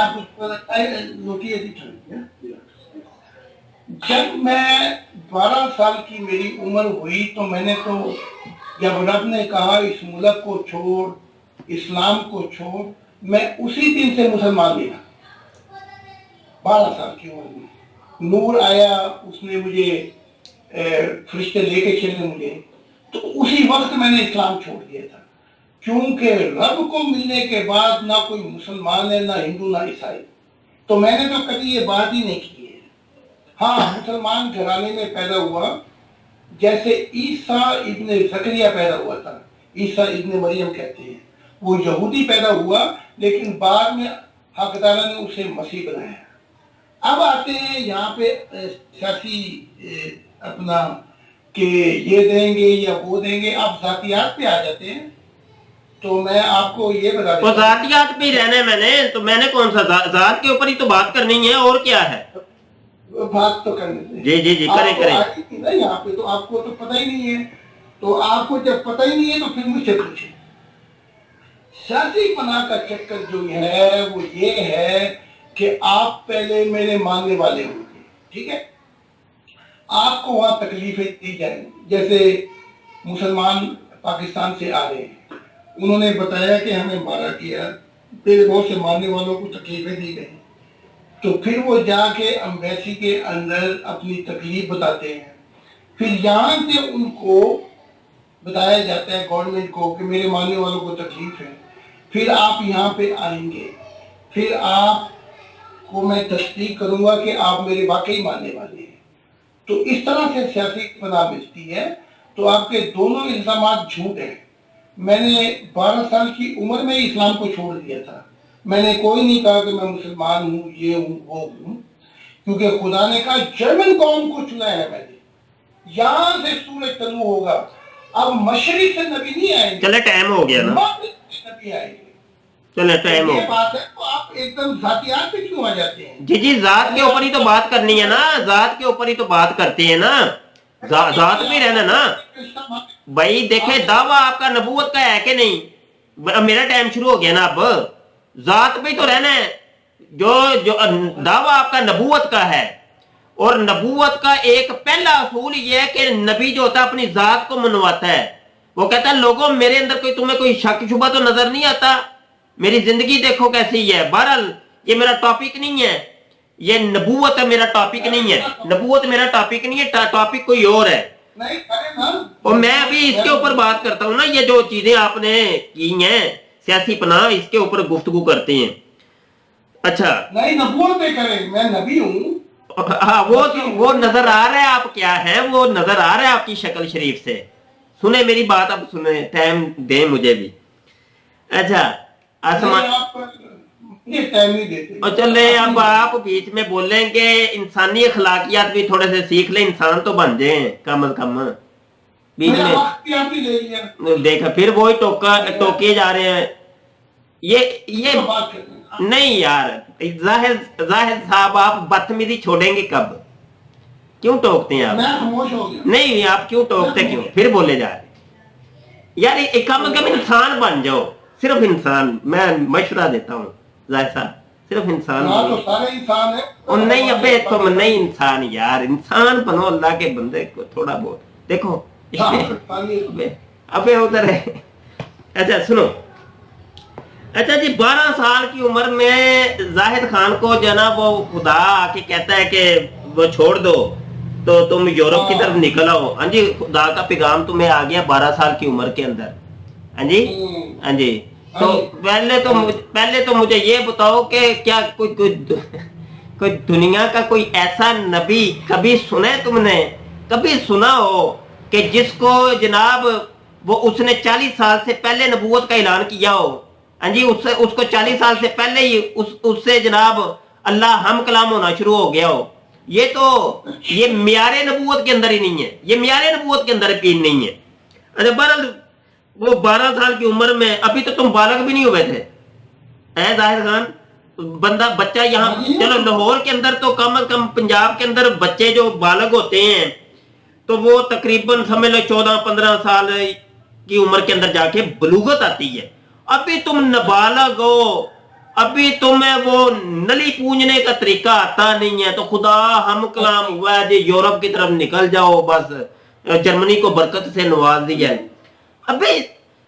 جب میں 12 سال کی میری عمر ہوئی تو میں نے تو جب رب نے کہا اس ملک کو چھوڑ, اسلام کو چھوڑ, میں اسی دن سے مسلمان ہوا. 12 سال کی عمر میں نور آیا, اس نے مجھے فرشتے لے کے چلے مجھے, تو اسی وقت میں نے اسلام چھوڑ دیا تھا. کیونکہ رب کو ملنے کے بعد نہ کوئی مسلمان ہے, نہ ہندو, نہ عیسائی. تو میں نے تو کبھی یہ بات ہی نہیں کی ہے. ہاں مسلمان گھرانے میں پیدا ہوا, جیسے عیسیٰ ابن زکریا پیدا ہوا تھا, عیسیٰ ابن مریم کہتے ہیں, وہ یہودی پیدا ہوا, لیکن بعد میں حق تعالیٰ نے اسے مسیح بنایا. اب آتے ہیں یہاں پہ سیاسی اپنا کہ یہ دیں گے یا وہ دیں گے, آپ ذاتیات پہ آ جاتے ہیں. تو میں آپ کو یہ بتا تو ذاتیات پہ ہی رہنا ہے میں نے, تو میں نے کون سا ذات کے اوپر ہی تو بات کرنی ہے, اور کیا ہے. بات تو کرنے دیں. جی کریں. یہاں پہ تو آپ کو تو پتہ ہی نہیں ہے, تو آپ کو جب پتہ ہی نہیں ہے تو پھر مجھ سے پوچھیں. سیاسی پناہ کا چکر جو ہے وہ یہ ہے کہ آپ پہلے میرے ماننے والے ہوں گے, ٹھیک ہے, آپ کو وہاں تکلیفیں دی جائیں. جیسے مسلمان پاکستان سے آ رہے ہیں, انہوں نے بتایا کہ ہمیں مارا گیا, تیرے بہت سے ماننے والوں کو تکلیفیں دی گئی, تو پھر وہ جا کے امبیسی کے اندر اپنی تکلیف بتاتے ہیں. پھر یہاں سے ان کو بتایا جاتا ہے گورنمنٹ کو کہ میرے ماننے والوں کو تکلیف ہے. پھر آپ یہاں پہ آئیں گے, پھر آپ کو میں تصدیق کروں گا کہ آپ میرے واقعی ماننے والے ہیں. تو اس طرح سے سیاسی پناہ ملتی ہے. تو آپ کے دونوں الزامات جھوٹ ہیں. میں نے 12 سال کی عمر میں اسلام کو چھوڑ دیا تھا. میں نے کوئی نہیں کہا کہ میں مسلمان ہوں, یہ ہوں, وہ ہوں, کیونکہ خدا نے کہا جرمن قوم کو چنا ہے میں نے, یہاں سے سورج طلوع ہوگا. اب مشرق سے نبی نہیں آئیں گے, چلے ٹائم ہو گیا نا, مغرب سے نبی آئیں گے. چلے ٹائم ہو یہ بات ہے, تو آپ ایک دم ذاتیات پہ کیوں آ جاتے ہیں. جی ذات کے اوپر ہی تو بات کرنی ہے نا, ذات کے اوپر ہی تو بات کرتے ہیں نا, ذات پہ رہنا نا بھائی. دیکھیں دعویٰ آپ کا نبوت کا ہے کہ نہیں, میرا ٹائم شروع ہو گیا نا, اب ذات پہ ہی تو رہنا ہے. جو دعویٰ آپ کا نبوت کا ہے, اور نبوت کا ایک پہلا اصول یہ ہے کہ نبی جو ہوتا ہے اپنی ذات کو منواتا ہے. وہ کہتا ہے لوگوں میرے اندر تمہیں کوئی شک شبہ تو نظر نہیں آتا, میری زندگی دیکھو کیسی ہے. بہرحال یہ میرا ٹاپک نہیں ہے, یہ نبوت ہے میرا ٹاپک نہیں ہے, نبوت میرا ٹاپک نہیں ہے, ٹاپک کوئی اور ہے. اور میں ابھی اس کے اوپر بات کرتا ہوں نا, یہ جو چیزیں آپ نے کی ہیں سیاسی پناہ, اس کے اوپر گفتگو کرتے ہیں. اچھا نہیں نبوت پہ کریں, میں نبی ہوں. ہاں وہ نظر آ رہا ہے آپ کیا ہے, وہ نظر آ رہا ہے آپ کی شکل شریف سے. سنیں میری بات, اب سنیں, ٹائم دیں مجھے بھی. اچھا اور چلے اب آپ بیچ میں بولیں کہ انسانی اخلاقیات بھی تھوڑے سے سیکھ لیں, انسان تو بن جائیں کم از کم. بیچ میں دیکھا پھر وہی ٹوکے جا رہے ہیں. یہ نہیں یار ظاہر صاحب, آپ بدتمیزی چھوڑیں گے کب, کیوں ٹوکتے ہیں آپ؟ نہیں آپ کیوں ٹوکتے, کیوں پھر بولے جا رہے یار, ایک کم از کم انسان بن جاؤ, صرف انسان. میں مشورہ دیتا ہوں ظاہر صاحب, صرف انسان بنو. نہیں ابے تم نہیں انسان یار, انسان بنو, اللہ کے بندے کو تھوڑا بہت دیکھو. अबे उधर है। अच्छा सुनो, अच्छा जी 12 साल की उम्र में जाहिद खान को जो है ना वो खुदा आके कहता है कि वो छोड़ दो तो तुम यूरोप की तरफ हाँ। निकल आओ। हाँ जी, खुदा का पैगाम तुम्हें आ गया 12 साल की उम्र के अंदर। हाँ जी, हम्म, हाँ जी। हाँ तो जी, हाँ जी। पहले तो मुझे ये बताओ कि क्या कोई दुनिया का कोई ऐसा नबी कभी सुना है तुमने, कभी सुना हो कि जिसको जनाब वो उसने 40 साल से पहले नबूवत का ऐलान किया हो। हाँ जी, उससे उसको 40 साल से पहले ही उससे जनाब अल्लाह हम कलाम होना शुरू हो गया हो। ये तो ये मियारे नबूवत के अंदर ही नहीं है, ये मियारे नबूवत के अंदर भी नहीं है। अच्छा बहरहाल वो 12 साल की उम्र में, अभी तो तुम बालक भी नहीं हुए थे है जाहिर खान, बंदा बच्चा यहाँ, हाँ जी। चलो लाहौर के अंदर तो कम से कम, पंजाब के अंदर बच्चे जो बालक होते हैं तो वो तकरीबन समझ लो 14-15 साल की उम्र के अंदर जाके बलूगत आती है। अभी तुम नाबालग हो, अभी तुम्हें वो नली पूंजने का तरीका आता नहीं है, तो खुदा हम कलाम हुआ है जी यूरोप की तरफ निकल जाओ, बस जर्मनी को बरकत से नवाज दिया है। अबे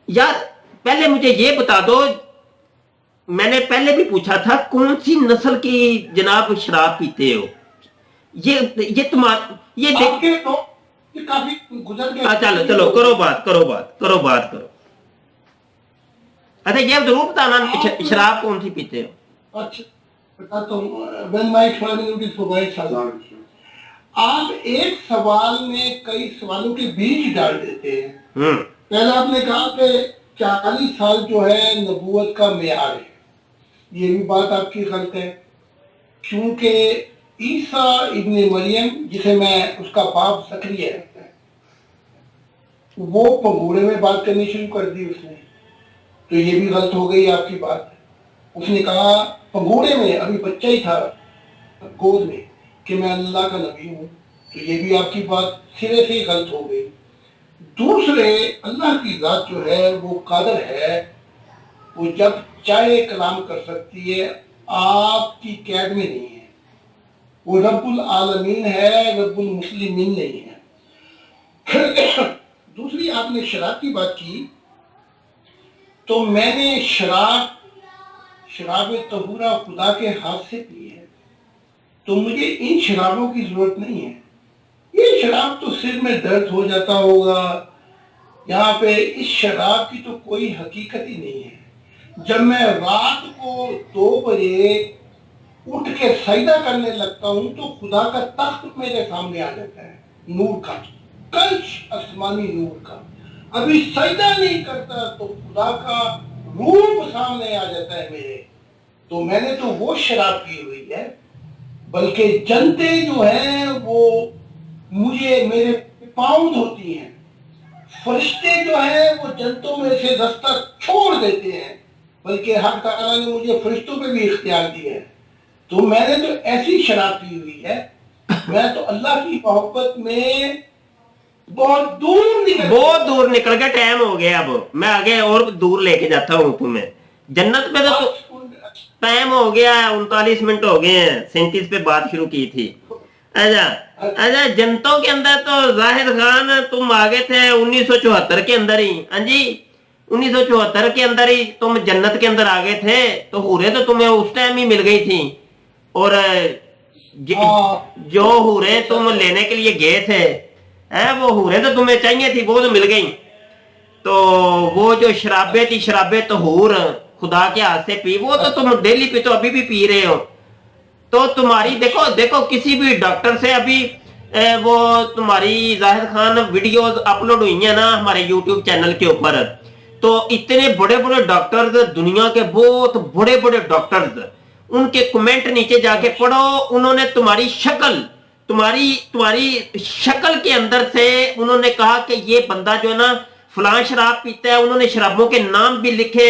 यार पहले मुझे ये बता दो, मैंने पहले भी पूछा था कौन सी नस्ल की जनाब शराब पीते हो, ये तुम्हारा ये देख। आपके तो काफी गुजर गए। चलो चलो करो बात, करो बात, करो बात करो। अच्छा ये जरूर बताना शराब कौन सी पीते हो। अच्छा, बताता हूँ। when my experiment हो गए सवाल, आप एक सवाल में कई सवालों के बीच डाल देते हैं। पहला आपने कहा कि 40 साल जो है नबूवत का मेयार है, ये भी बात आपकी गलत है, क्योंकि ईसा इब्ने मरियम, जिसे मैं उसका बाप ज़करिया है, वो पंगूड़े में बात करनी शुरू कर दी उसने, तो ये भी गलत हो गई आपकी बात। उसने कहा पंगूड़े में, अभी बच्चा ही था गोद में, कि मैं अल्लाह का नबी हूँ, तो ये भी आपकी बात सिरे से ही गलत हो गई। दूसरे, अल्लाह की ज़ात जो है वो कादर है, वो जब चाहे कलाम कर सकती है, आपकी कैद में नहीं है। वो रब्बुल आलमीन है, रब्बुल मुस्लिमीन नहीं है। दूसरी, आपने शराब की बात की, तो मैंने शराब तहूरा खुदा के हाथ से पी है, तो मुझे इन शराबों की जरूरत नहीं है। ये शराब तो सिर में दर्द हो जाता होगा, यहाँ पे इस शराब की तो कोई हकीकत ही नहीं है। जब मैं रात को 2 बजे उठ के सजदा करने लगता हूँ तो खुदा का तख्त मेरे सामने आ जाता है, नूर का, कल्श आसमानी नूर का। अभी सजदा नहीं करता तो खुदा का रूप सामने आ जाता है मेरे। तो मैंने तो वो शराब पी हुई है, बल्कि जनतें जो हैं वो मुझे, मेरे पाँव धोती हैं, फरिश्ते जो हैं वो जनतों में से रास्ता छोड़ देते हैं, बल्कि हक ताला ने मुझे फरिश्तों पे भी इख्तियार दिया है। तो मैंने तो ऐसी शराब पी हुई है, मैं तो अल्लाह की मोहब्बत में बहुत दूर निकल गया। टाइम हो गया, अब मैं आगे और दूर लेके जाता हूँ तुम्हें। जन्नत में तो टाइम हो गया है, 39 मिनट हो गए हैं, 37 पे बात शुरू की थी। अच्छा जनतों के अंदर तो जाहिद खान तुम आ गए थे 1974 के अंदर ही। हाँ जी, 1974 के अंदर ही तुम जन्नत के अंदर आ गए थे, तो हुरे तो तुम्हें उस टाइम ही मिल गई थी, और जो हुरे तुम लेने के लिए गए थे वो हुरे तो तुम्हें चाहिए थी, वो तो मिल गई। तो वो जो शराबे थी, शराबे तहूर खुदा के हाथ से पी, वो तो तुम डेली पी, तो अभी भी पी रहे हो। तो तुम्हारी देखो किसी भी डॉक्टर से अभी वो तुम्हारी जाहिद खान वीडियोस अपलोड हुई है ना हमारे यूट्यूब चैनल के ऊपर, तो इतने बड़े बड़े डॉक्टर्स, दुनिया के बहुत बड़े बड़े डॉक्टर्स, उनके कमेंट नीचे जाके पढ़ो, उन्होंने तुम्हारी शक्ल के अंदर से उन्होंने कहा कि ये बंदा जो है ना फलां शराब पीता है, उन्होंने शराबों के नाम भी लिखे।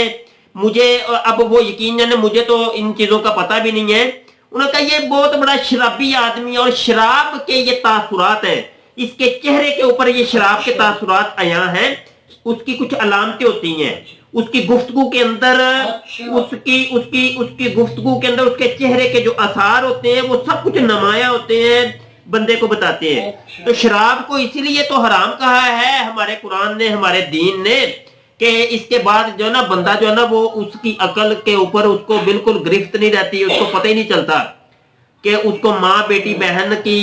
मुझे अब वो यकीन जाने, मुझे तो इन चीजों का पता भी नहीं है। उन्होंने कहा ये बहुत बड़ा शराबी आदमी, और शराब के ये तासुरात हैं, इसके चेहरे के ऊपर ये शराब के तासुरात आया हैं, उसकी कुछ अलामतें होती हैं, उसकी गुफ्तगू के अंदर, उसकी गुफ्तगू के अंदर उसके चेहरे के जो आसार होते हैं वो सब कुछ नुमाया होते हैं, بندے کو بتاتے ہیں. تو شراب کو اسی لیے تو حرام کہا ہے ہمارے قرآن نے, ہمارے دین نے, کہ اس کے بعد جو ہے نا بندہ جو ہے نا وہ اس کی عقل کے اوپر اس کو بالکل گرفت نہیں رہتی, اس کو پتہ ہی نہیں چلتا کہ اس کو ماں بیٹی بہن کی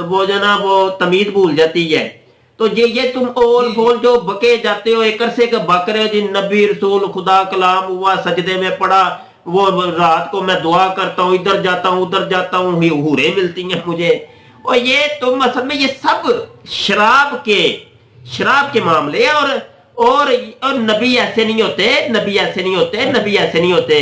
وہ جو نا وہ تمیز بھول جاتی ہے. تو یہ تم اول بول جو بکے جاتے ہو ایک عرصے کے بک رہے ہو جی, نبی رسول خدا کلام ہوا سجدے میں پڑا, وہ رات کو میں دعا کرتا ہوں, ادھر جاتا ہوں ادھر جاتا ہوں, حوریں ملتی ہیں مجھے. اور یہ تم اصل میں یہ سب شراب کے معاملے, اور نبی ایسے نہیں ہوتے, نبی ایسے نہیں ہوتے, نبی ایسے نہیں ہوتے.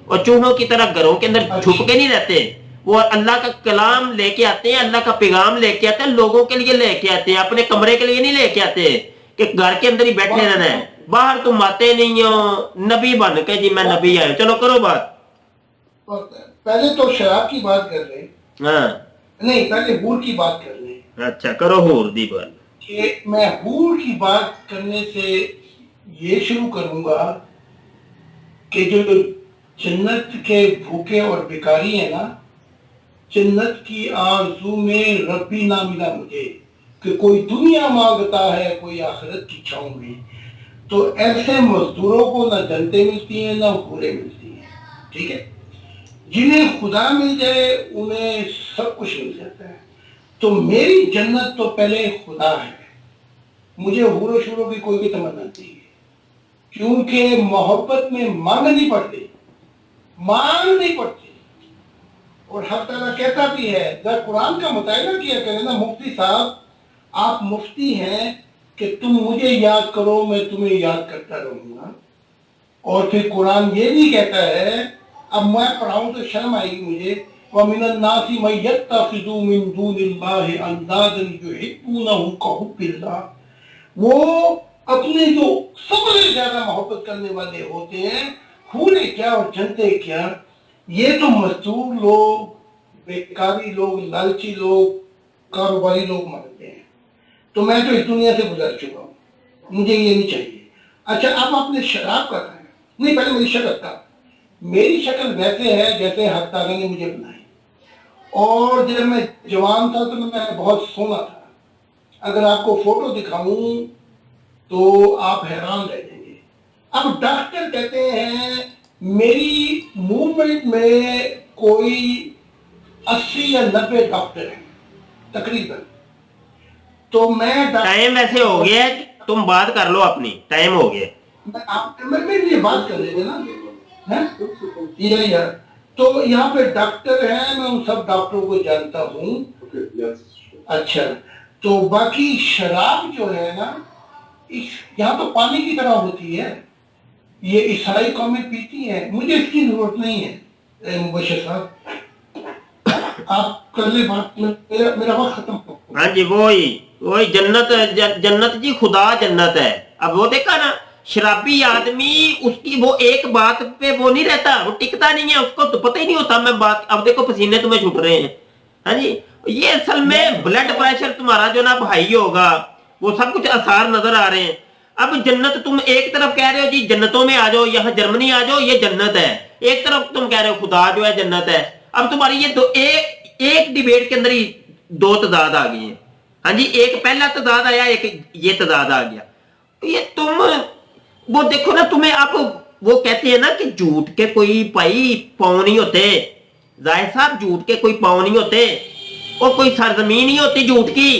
اور چوہوں کی طرح گھروں کے اندر چھپ کے نہیں رہتے, وہ اللہ کا کلام لے کے آتے ہیں, اللہ کا پیغام لے کے آتے ہیں, لوگوں کے لیے لے کے آتے ہیں, اپنے کمرے کے لیے نہیں لے کے آتے کہ گھر کے اندر ہی بیٹھے رہنا ہے. باہر تم آتے نہیں ہو نبی بن کے جی میں نبی آیا. چلو کرو بات. پہلے تو شراب کی بات کر رہے, ہاں نہیں پہلے حور کی بات کر رہے. اچھا کرو حور دی بات. کہ میں حور کی بات کرنے سے یہ شروع کروں گا کہ جو جنت کے بھوکے اور بیکاری ہیں نا, جنت کی آرزو میں ربی نہ ملا مجھے, کہ کوئی دنیا مانگتا ہے کوئی آخرت کی چھاؤں میں, تو ایسے مزدوروں کو نہ جنتیں ملتی ہیں نہ حوریں ملتی ہیں. ٹھیک ہے, جنہیں خدا مل جائے انہیں سب کچھ مل جاتا ہے. تو میری جنت تو پہلے خدا ہے, مجھے حور و شوروں کی کوئی بھی تمنا نہیں ہے, کیونکہ محبت میں مانگ نہیں پڑتی. اور حق تعالیٰ کہتا بھی ہے, اگر قرآن کا مطالعہ کیا کریں نا مفتی صاحب, آپ مفتی ہیں کہ تم مجھے یاد کرو میں تمہیں یاد کرتا رہوں گا. اور پھر قرآن یہ بھی کہتا ہے, اب میں پڑھاؤں تو شرم آئے گی مجھے, وَمِنَ النَّاسِ مَن يَتَّخِذُ مِن دُونِ اللَّهِ أَندَادًا يُحِبُّونَهُمْ كَحُبِّ اللَّهِ. وہ اپنے جو سب سے زیادہ محبت کرنے والے ہوتے ہیں, حوریں کیا اور جنتیں کیا, یہ تو مزدور لوگ, بیکاری لوگ, لالچی لوگ, کاروباری لوگ مانتے ہیں. تو میں تو اس دنیا سے گزر چکا ہوں, مجھے یہ نہیں چاہیے. اچھا اب آپ نے شراب کا کہا, نہیں پہلے میری شکل کا. میری شکل ویسے ہے جیسے حق تعالیٰ نے مجھے بنائی, اور جب میں جوان تھا تو میں بہت سونا تھا. اگر آپ کو فوٹو دکھاؤں تو آپ حیران رہ جائیں گے. اب ڈاکٹر کہتے ہیں میری موومنٹ میں کوئی 80 یا 90 ڈاکٹر ہیں تقریباً. تو میں ٹائم ایسے ہو گیا, تم بات کر لو اپنی, ٹائم ہو گیا. میں یہ بات کر رہے تھے نا یار. تو یہاں پہ ڈاکٹر ہیں, میں ان سب ڈاکٹروں کو جانتا ہوں. اچھا, تو باقی شراب جو ہے نا یہاں تو پانی کی طرح ہوتی ہے, یہ عیسائی قومیں پیتی ہیں, مجھے اس کی ضرورت نہیں ہے. مبشر صاحب آپ کر لیں بات, میرا وقت ختم ہو. ہاں جی وہی جنت جی خدا جنت ہے. اب وہ دیکھا نا شرابی آدمی, اس کی وہ ایک بات پہ وہ نہیں رہتا, وہ ٹکتا نہیں ہے, اس کو تو پتہ ہی نہیں ہوتا میں بات. اب دیکھو پسینے تمہیں چھوٹ رہے ہیں. ہاں جی, یہ اصل میں بلڈ پریشر تمہارا جو نا ہائی ہوگا, وہ سب کچھ آثار نظر آ رہے ہیں. اب جنت تم ایک طرف کہہ رہے ہو جی جنتوں میں آ جاؤ, یہاں جرمنی آ جاؤ یہ جنت ہے, ایک طرف تم کہہ رہے ہو خدا جو ہے جنت ہے. اب تمہاری یہ دو ایک ڈیبیٹ کے اندر ہی دو تضاد آ گئی ہیں. ہاں جی, ایک پہلا تضاد آیا, ایک یہ تضاد آ گیا. یہ تم وہ دیکھو نا, تمہیں آپ وہ کہتے ہیں نا کہ جھوٹ کے کوئی پائی پاؤں نہیں ہوتے. ظاہر صاحب جھوٹ کے کوئی پاؤں نہیں ہوتے, اور کوئی سرزمین نہیں ہوتی جھوٹ کی.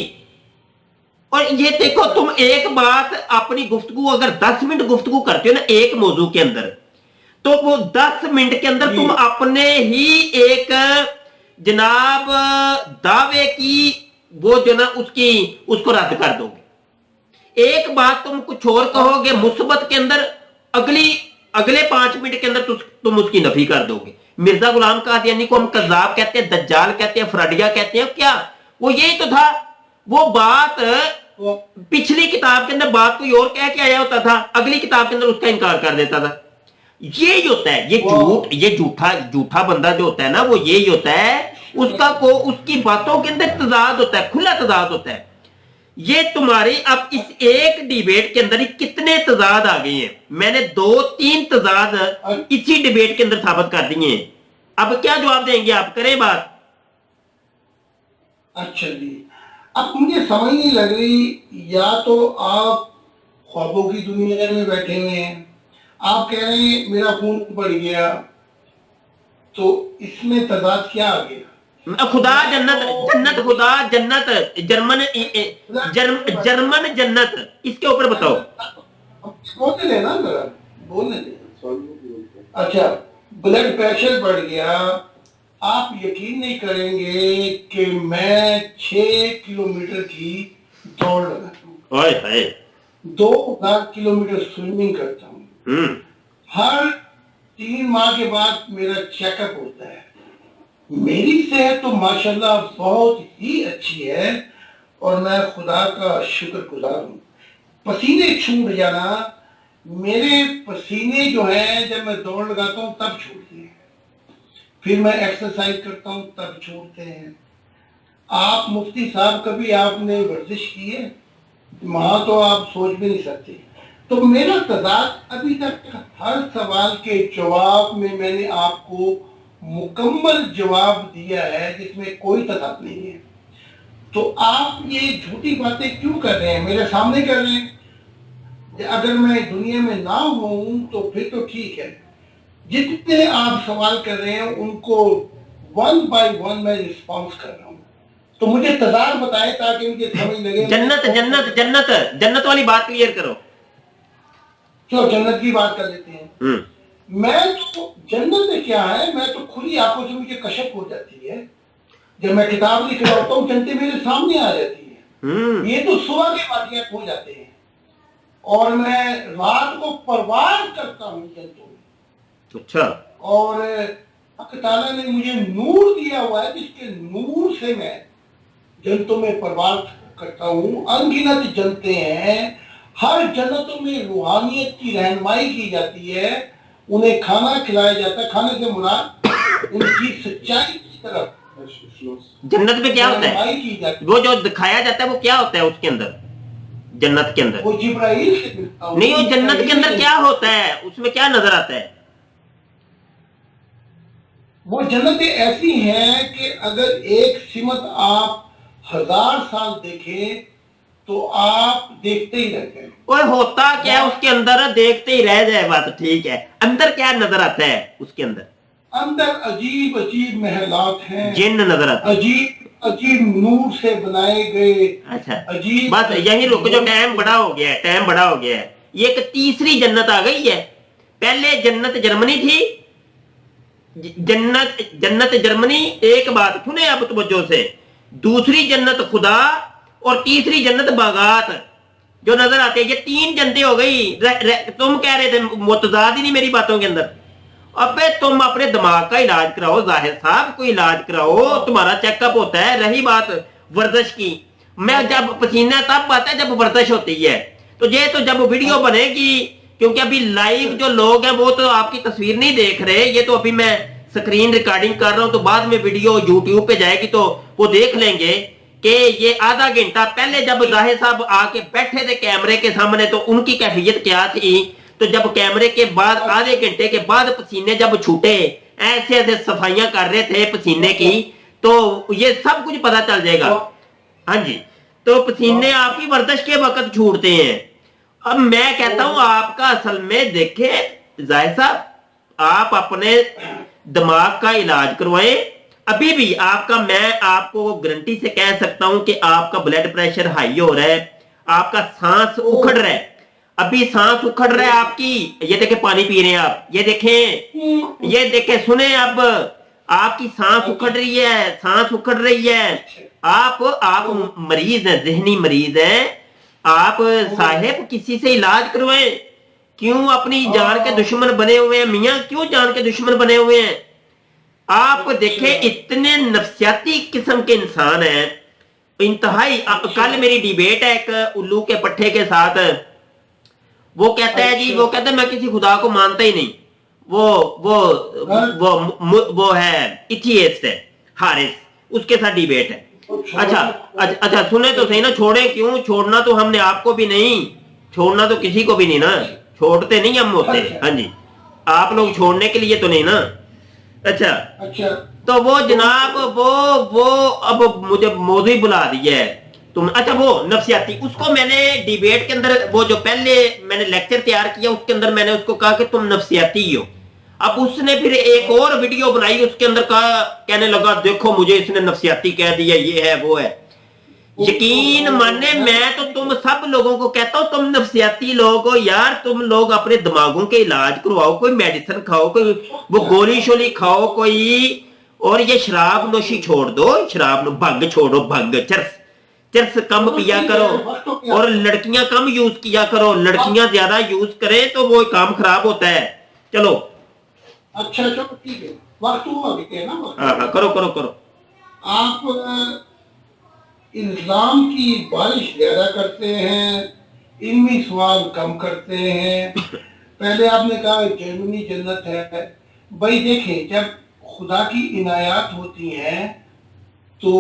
اور یہ دیکھو تم ایک بات اپنی گفتگو اگر 10 منٹ گفتگو کرتے ہو نا ایک موضوع کے اندر, تو وہ 10 منٹ کے اندر تم اپنے ہی ایک جناب دعوے کی وہ جو نا اس کو رد کر دو گے. ایک بات تم کچھ اور کہو گے مثبت کے اندر, اگلے 5 منٹ کے اندر تم اس کی نفی کر دو گے. مرزا غلام قادیانی کو ہم کذاب کہتے ہیں, دجال کہتے ہیں, فراڈیا کہتے ہیں. کیا وہ یہی تو تھا, وہ بات پچھلی کتاب کے اندر بات کوئی اور کہہ کے آیا ہوتا تھا, اگلی کتاب کے اندر اس کا انکار کر دیتا تھا. یہی ہوتا ہے یہ جھوٹا بندہ جو ہوتا ہے نا, وہ یہی ہوتا ہے, اس کی باتوں کے اندر تضاد ہوتا ہے, کھلا تضاد ہوتا ہے. یہ تمہاری اب اس ایک ڈیبیٹ کے اندر کتنے تضاد آ گئے ہیں. میں نے 2-3 تضاد اسی ڈیبیٹ کے اندر ثابت کر دیے ہیں. اب کیا جواب دیں گے آپ, کریں بات. अच्छा जी, अब मुझे समझ नहीं लग रही, या तो आप ख्वाबों की दुनिया में बैठे हुए हैं, आप कह रहे हैं मेरा खून बढ़ गया, तो इसमें तजाद क्या आ गया? खुदा मैं जन्नत, तो जन्नत खुदा जन्नत, जर्मन जर्मन जन्नत, इसके ऊपर बताओ। बोलने देना जरा, बोलने देना। अच्छा, ब्लड प्रेशर बढ़ गया, आप यकीन नहीं करेंगे कि मैं 6 किलोमीटर की दौड़ लगाता हूँ, ओए हाय, 2000 किलोमीटर स्विमिंग करता हूँ, हम्म, हर 3 माह के बाद मेरा चेकअप होता है। मेरी सेहत तो माशाल्लाह बहुत ही अच्छी है और मैं खुदा का शुक्रगुजार हूँ। पसीने छूट जाना, मेरे पसीने जो हैं जब मैं दौड़ लगाता हूँ तब छूटते हैं, फिर मैं एक्सरसाइज करता हूँ तब छूटते हैं। आप मुफ्ती साहब कभी आपने वर्जिश की है? वहां तो आप सोच भी नहीं सकते। तो मेरा तजाद अभी तक हर सवाल के जवाब में मैंने आपको मुकम्मल जवाब दिया है जिसमें कोई तजाद नहीं है। तो आप ये झूठी बातें क्यों कर रहे हैं? मेरे सामने कर रहे हैं। अगर मैं दुनिया में ना हूं तो फिर तो ठीक है, जितने आप सवाल कर रहे हैं उनको 1 बाय 1 मैं रिस्पॉन्स कर रहा हूं। तो मुझे तजाद बताएं ताकि मुझे समझ लगे। जन्नत जन्नत जन्नत जन्नत वाली बात क्लियर करो। चलो जन्नत की बात कर लेते हैं। मैं तो जन्नत क्या है, मैं तो खुली आंखों से मुझे कशफ हो जाती है। जब मैं किताब लिख रहा होता हूँ जन्नतें मेरे सामने आ जाती है। ये तो सुबह के वाक़ियात हो जाते हैं और मैं रात को परवाज़ करता हूँ जन्नतों में। अच्छा, और अल्लाह ताला ने मुझे नूर दिया हुआ है जिसके नूर से मैं जन्नतों में परवाज़ करता हूँ। अनगिनत जन्नतें हैं, हर जन्नतों में रूहानियत की रहनुमाई की जाती है, उन्हें खाना खिलाया जाता है। खाने से मुराद उनकी सच्चाई की तरफ जन्नत में क्या होता है? रहनुमाई की जाती है। वो जो दिखाया जाता है वो क्या होता है उसके अंदर, जन्नत के अंदर? वो जिब्राइल से मिलता हूँ। नहीं, वो जन्नत के अंदर क्या होता है, उसमें क्या नजर आता है? वो जन्नतें ऐसी हैं कि अगर एक सिमत आप 1000 साल देखें तो आप देखते ही रह जाएं। और होता क्या है उसके अंदर, देखते ही रह जाए, बात ठीक है। अंदर क्या नजर आता है उसके अंदर? अंदर अजीब अजीब महलात हैं, जिन्न नजर आते हैं, अजीब अजीब नूर से बनाए गए। अच्छा, अजीब बस यही रुक जो, टाइम बड़ा हो गया है, टाइम बड़ा हो गया है। ये एक तीसरी जन्नत आ गई है। पहले जन्नत जर्मनी थी, जन्नत जन्नत जर्मनी, एक बात सुने अब तवज्जो से। दूसरी जन्नत खुदा और तीसरी जन्नत बागात जो नजर आती है। ये 3 जन्नतें हो गई। तुम कह रहे थे मुतजाद ही नहीं मेरी बातों के अंदर। अबे तुम अपने दिमाग का इलाज कराओ, जाहिर साहब कोई इलाज कराओ, तुम्हारा चेकअप होता है। रही बात वर्जिश की, मैं जब पसीना तब आता है जब वर्जिश होती है। तो ये तो जब वीडियो बनेगी, क्योंकि अभी लाइव जो लोग हैं वो तो आपकी तस्वीर नहीं देख रहे, ये तो अभी मैं स्क्रीन रिकॉर्डिंग कर रहा हूं, तो बाद में वीडियो यूट्यूब पे जाएगी तो वो देख लेंगे कि ये आधा घंटा पहले जब जाहिर साहब आके बैठे थे कैमरे के सामने तो उनकी कैफियत क्या थी। तो जब कैमरे के बाद आधे घंटे के बाद पसीने जब छूटे, ऐसे ऐसे सफाइयां कर रहे थे पसीने की, तो ये सब कुछ पता चल जाएगा। हाँ जी, तो पसीने आपकी वर्जिश के वक्त छूटते हैं। अब मैं कहता हूं आपका असल में देखे जाहिर साहब, आप अपने दिमाग का इलाज करवाएं। अभी भी आपका, मैं आपको गारंटी से कह सकता हूं कि आपका ब्लड प्रेशर हाई हो रहा है, आपका सांस उखड़ रहा है। अभी सांस उखड़ रहा है आपकी, ये देखें पानी पी रहे हैं आप, ये देखें, ये देखें, सुने अब आपकी सांस उखड़ रही है, सांस उखड़ रही है। आप मरीज हैं, जहनी मरीज हैं आप साहेब, किसी से इलाज करवाएं। क्यों अपनी जान के दुश्मन बने हुए हैं मियां, क्यों जान के दुश्मन बने हुए हैं? आप देखें इतने नफसियाती किस्म के इंसान हैं, इंतहाई। कल मेरी डिबेट है एक उल्लू के पट्टे के साथ, वो कहता है जी, वो कहता है मैं किसी खुदा को मानता ही नहीं, वो है इथियस्ट है, हारिस, उसके साथ डिबेट है। अच्छा सुने तो सही ना, छोड़े क्यों? छोड़ना तो हमने आपको भी नहीं, छोड़ना तो किसी को भी नहीं ना, छोड़ते नहीं हम होते। हाँ जी, आप लोग छोड़ने के लिए तो नहीं ना। अच्छा, अच्छा, तो वो जनाब वो अब मुझे मौजूद बुला दिया है तुम। अच्छा, वो नफसियाती, उसको मैंने डिबेट के अंदर, वो जो पहले मैंने लेक्चर तैयार किया उसके अंदर मैंने उसको कहा कि तुम नफसियाती हो। अब उसने फिर एक और वीडियो बनाई, उसके अंदर कहा, कहने लगा देखो मुझे इसने नफसियाती कह दिया, ये है वो है। यकीन माने, मैं तो तुम सब लोगों को कहता हूं तुम नफसियाती लोग हो यार। तुम लोग अपने दिमागों के इलाज करवाओ, कोई मेडिसिन खाओ, कोई वो गोली शोली खाओ कोई, और ये शराब नोशी छोड़ दो, शराब नो भंग छोड़ो, भंग चरस चरस कम पिया करो, और लड़कियां कम यूज किया करो। लड़कियां ज्यादा यूज करें तो वो काम खराब होता है। चलो, अच्छा चलो ठीक है, वक्त हुआ भी है ना, वक्त हाँ हाँ, करो करो करो। आप इल्जाम की बारिश ज्यादा करते हैं, इल्मी सवाल कम करते हैं। पहले आपने कहा जर्मनी जन्नत है। भाई देखें, जब खुदा की इनायात होती हैं तो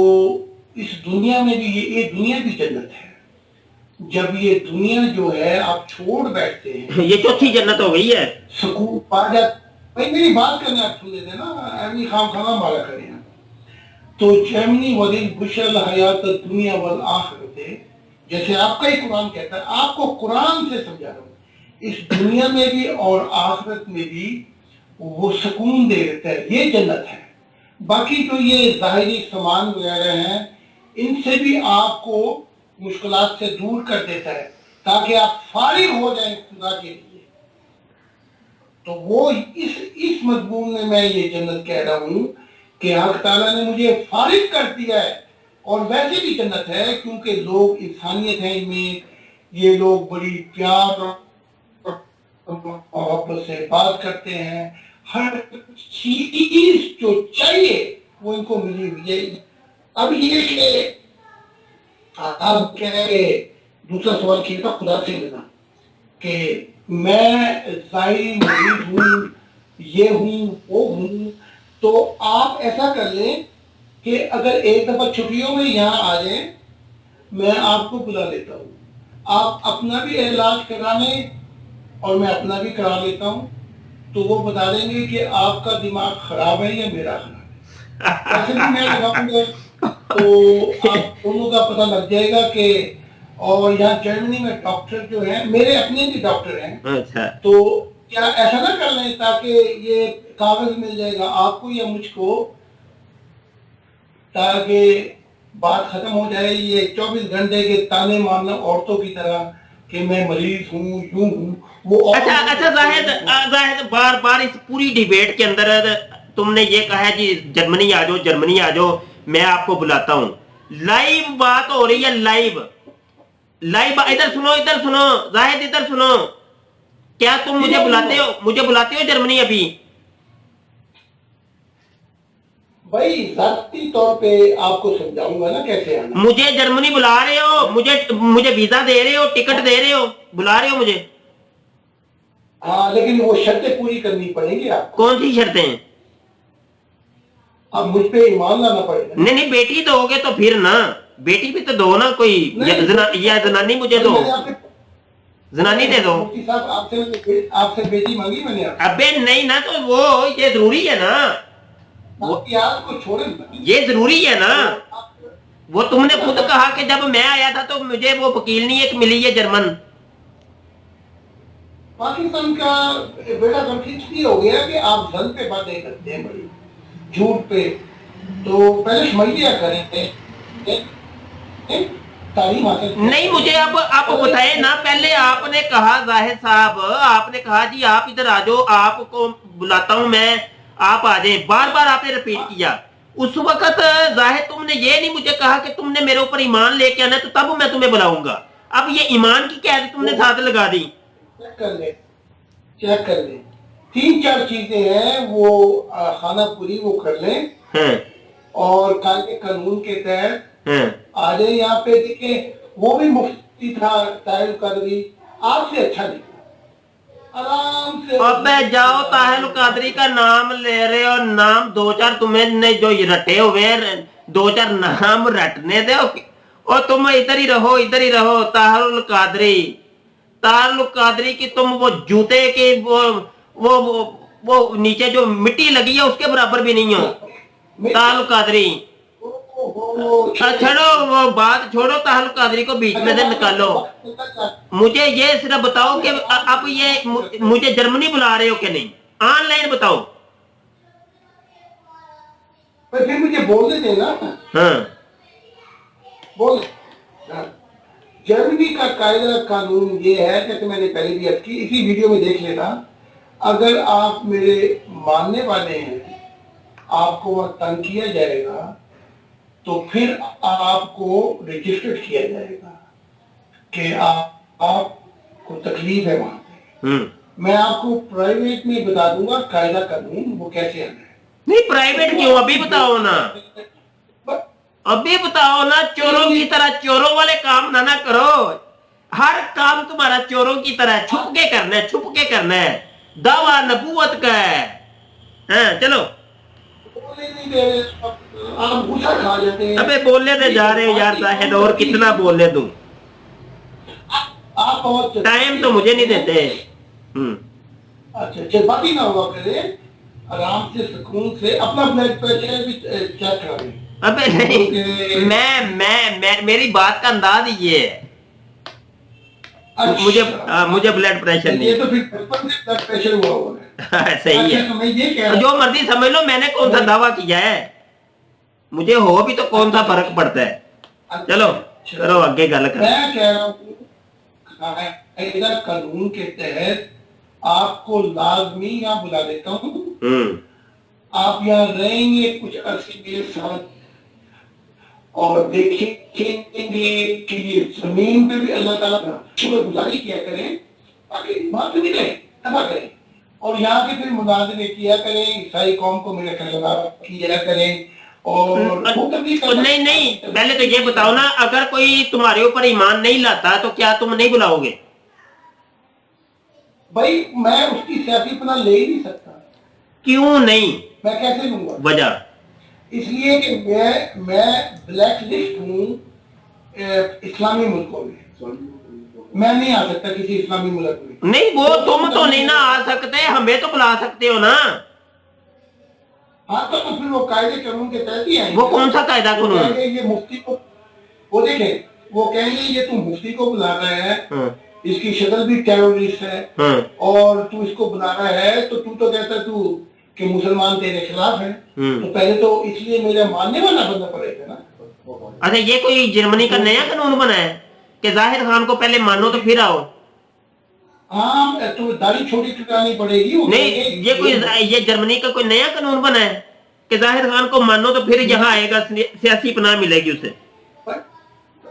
इस दुनिया में भी ये दुनिया भी जन्नत है। जब ये दुनिया जो है आप छोड़ बैठते हैं, ये चौथी जन्नत हो गई है। सुकून पा जाते। भाई मेरी बात करने आप सुन लेते ना, एमनी खाम खाना मारा करें। तो जर्मनी वलिल बुशल हयात दुनिया वल आखिरत, जैसे आपका ही कुरान कहता है, आपको कुरान से समझा रहा हूँ, इस दुनिया में भी और आखिरत में भी वो सुकून दे देता है, ये जन्नत है। बाकी जो ये ज़ाहिरी सामान वगैरह हैं, इनसे भी आपको मुश्किलात से दूर कर देता है ताकि आप फारिग हो जाएं खुदा के लिए। तो वो इस मजमून में मैं ये जन्नत कह रहा हूँ कि हक ताला ने मुझे फारिग कर दिया है। और वैसे भी जन्नत है क्योंकि लोग इंसानियत है इनमें, ये लोग बड़ी प्यार और मोहब्बत से बात करते हैं, हर चीज जो चाहिए वो इनको मिली हुई है। अब ये कि आप कह रहे, दूसरा सवाल किया था खुदा से मिलना, कि मैं जाहिरी मरीज हूँ, ये हूँ वो हूँ। तो आप ऐसा कर लें कि अगर एक दफा छुट्टियों में यहाँ आ जाए, मैं आपको बुला लेता हूँ, आप अपना भी इलाज करा लें और मैं अपना भी करा लेता हूँ। तो वो बता देंगे कि आपका दिमाग खराब है या मेरा खराब है। ऐसे भी मैं लगाऊंगा तो आप दोनों का पता लग जाएगा कि। और यहाँ जर्मनी में डॉक्टर जो हैं, मेरे अपने भी डॉक्टर हैं। अच्छा, तो क्या ऐसा ना कर लें ताकि ये कागज मिल जाएगा आपको या मुझको, ताकि बात खत्म हो जाए। ये 24 घंटे के ताने मारना औरतों की तरह कि मैं मरीज हूँ, यूं हूँ वो। अच्छा अच्छा, जाहिद जाहिद, बार बार इस पूरी डिबेट के अंदर तुमने ये कहा है जी जर्मनी आ जाओ, जर्मनी आ जाओ, मैं आपको बुलाता हूँ। लाइव बात हो रही है, लाइव लाइव। इधर सुनो जाहिद, इधर सुनो। क्या तुम मुझे बुलाते हो, मुझे बुलाते हो जर्मनी अभी? भाई जाती तौर पे आपको समझाऊंगा ना कैसे आना। मुझे जर्मनी बुला रहे हो, मुझे वीजा दे रहे हो, टिकट दे रहे हो, बुला रहे हो मुझे? हाँ, लेकिन वो शर्तें पूरी करनी पड़ेगी आपको। कौन सी शर्तें? अब मुझ पे ईमान लाना पड़ेगा। नहीं नहीं, बेटी दोगे तो फिर ना, बेटी भी तो दो ना कोई, या जनानी मुझे दो, जनानी दे दो। मुफ्ती साहब आपसे बेटी मांगी मैंने आपसे। अबे नहीं ना, तो वो ये जरूरी है ना, वो याद को छोड़े ना। ये जरूरी है ना। वो तुमने खुद कहा कि जब मैं आया था तो मुझे वो वकील नहीं एक मिली है जर्मन। पाकिस्तान का बेटा कंफ्यूज हो गया कि आप धन पे बातें करते हैं, बड़ी झूठ पे। तो पहले समझ लिया करें, तालीम हासिल नहीं, मुझे अब आप बताए ना। पहले आपने कहा जाहिद साहब, आपने कहा जी आप इधर आ जाओ, आपको बुलाता हूं मैं, आप आ जाए। बार बार आपने रिपीट किया। उस वक्त जाहिद तुमने ये नहीं मुझे कहा कि तुमने मेरे ऊपर ईमान लेके आना, तो तब मैं तुम्हें बुलाऊंगा। अब ये ईमान की कैद तुमने साथ लगा दी। चेक कर ले, चेक कर ले। 3-4 चीजें हैं वो खाना पूरी वो कर लें। हाँ, और कानून के तहत हाँ। आ जाए यहाँ पे। देखे वो भी मुफ्ती था ताहिर कादरी, आपसे अच्छा नहीं, आराम से। अबे जाओ, ताहिर कादरी का नाम ले रहे हो, नाम 2-4 तुम्हें जो रटे हुए हैं, 2-4 नाम रटने दो, और तुम इधर ही रहो, इधर ही रहो। ताहिर कादरी, ताहिर कादरी की तुम वो जूते की वो वो नीचे जो मिट्टी लगी है उसके बराबर भी नहीं हो। ताल कादरी, छोड़ो वो बात, छोड़ो ताल कादरी को बीच में से निकालो। मुझे ये सिर्फ बताओ कि आप ये मुझे जर्मनी बुला रहे हो कि नहीं, ऑनलाइन बताओ। फिर मुझे बोलने देना। हाँ बोल। जर्मनी का कायदा कानून ये है, जैसे मैंने पहले भी अर्ज की, इसी वीडियो में देख लेना। अगर आप मेरे मानने वाले हैं, आपको वह तंग किया जाएगा तो फिर आपको रजिस्टर्ड किया जाएगा कि आपको तकलीफ है वहां पे। मैं आपको प्राइवेट में बता दूंगा कायदा कानून वो कैसे आना है। नहीं प्राइवेट क्यों, अभी बताओ ना, अभी बताओ ना। चोरों की तरह चोरों वाले काम ना करो। हर काम तुम्हारा चोरों की तरह छुप के करना है, छुप के करना है। दावा नबूवत का है। हाँ चलो। आप गुस्सा खा जाते हैं। अबे बोलने दे जा रहे हो यार शाहिद, और कितना बोलने दूं। आप बहुत टाइम तो मुझे नहीं देते। अच्छा जल्दबाजी ना हुआ करे, आराम से सुकून से अपना ब्लड प्रेशर भी चेक करें। अबे नहीं, मैं मेरी बात का अंदाज ही ये है। अच्छा, मुझे ब्लड प्रेशर नहीं। ये तो फिर बचपन से ब्लड प्रेशर हुआ है। सही है। तो मैं ये कह रहा जो मर्जी समझ लो, मैंने कौन सा दावा किया है, मुझे हो भी तो कौन सा फर्क पड़ता है। चलो करो आगे गल कर। मैं कह रहा हूँ कायदा कानून के तहत आपको लाजमी यहाँ बुला देता हूँ। आप यहाँ रहेंगे कुछ अरसे मेरे साथ और देखेंगे कि ये जमीन पे भी अल्लाह ताला गुजारिश किया करें ताकि बात निकले, तबाह करें। और यहाँ के फिर मुनाजरे किया करें, ईसाई कौम को मेरे खिलाफ किया करें। और नहीं नहीं, पहले तो ये बताओ ना, अगर कोई तुम्हारे ऊपर ईमान नहीं लाता तो क्या तुम नहीं बुलाओगे? भाई मैं उसकी सियासी पनाह ले ही नहीं सकता। क्यों नहीं? मैं कैसे लूंगा? वजह इसलिए कि मैं ब्लैक लिस्ट हूँ इस्लामी मुल्कों में। मैं नहीं आ सकता किसी इस्लामी मुल्क में। नहीं वो तुम तो नहीं ना आ सकते, हमें तो बुला सकते हो ना। हाँ तो फिर वो कायदे कानून के तहत ही आएंगे। वो कौन सा कायदा कानून? ये मुफ्ती को वो देखें, वो कहेंगे ये तू मुफ्ती को बुला रहा है, इसकी शक्ल भी टेररिस्ट है और तू इसको बुला रहा है, तो तू तो कहता तू कि मुसलमान तेरे खिलाफ है। तो पहले तो इसलिए मेरा मानने वाला बंदा पड़ेगा ना। अच्छा ये कोई जर्मनी का नया कानून बना है कि जाहिद खान को पहले मानो तो फिर आओ? हाँ तो दाढ़ी छोटी चुकानी पड़ेगी। नहीं ये कोई ये जर्मनी का कोई नया कानून बना है कि जाहिद खान को मानो तो फिर यहाँ आएगा, सियासी पनाह मिलेगी उसे?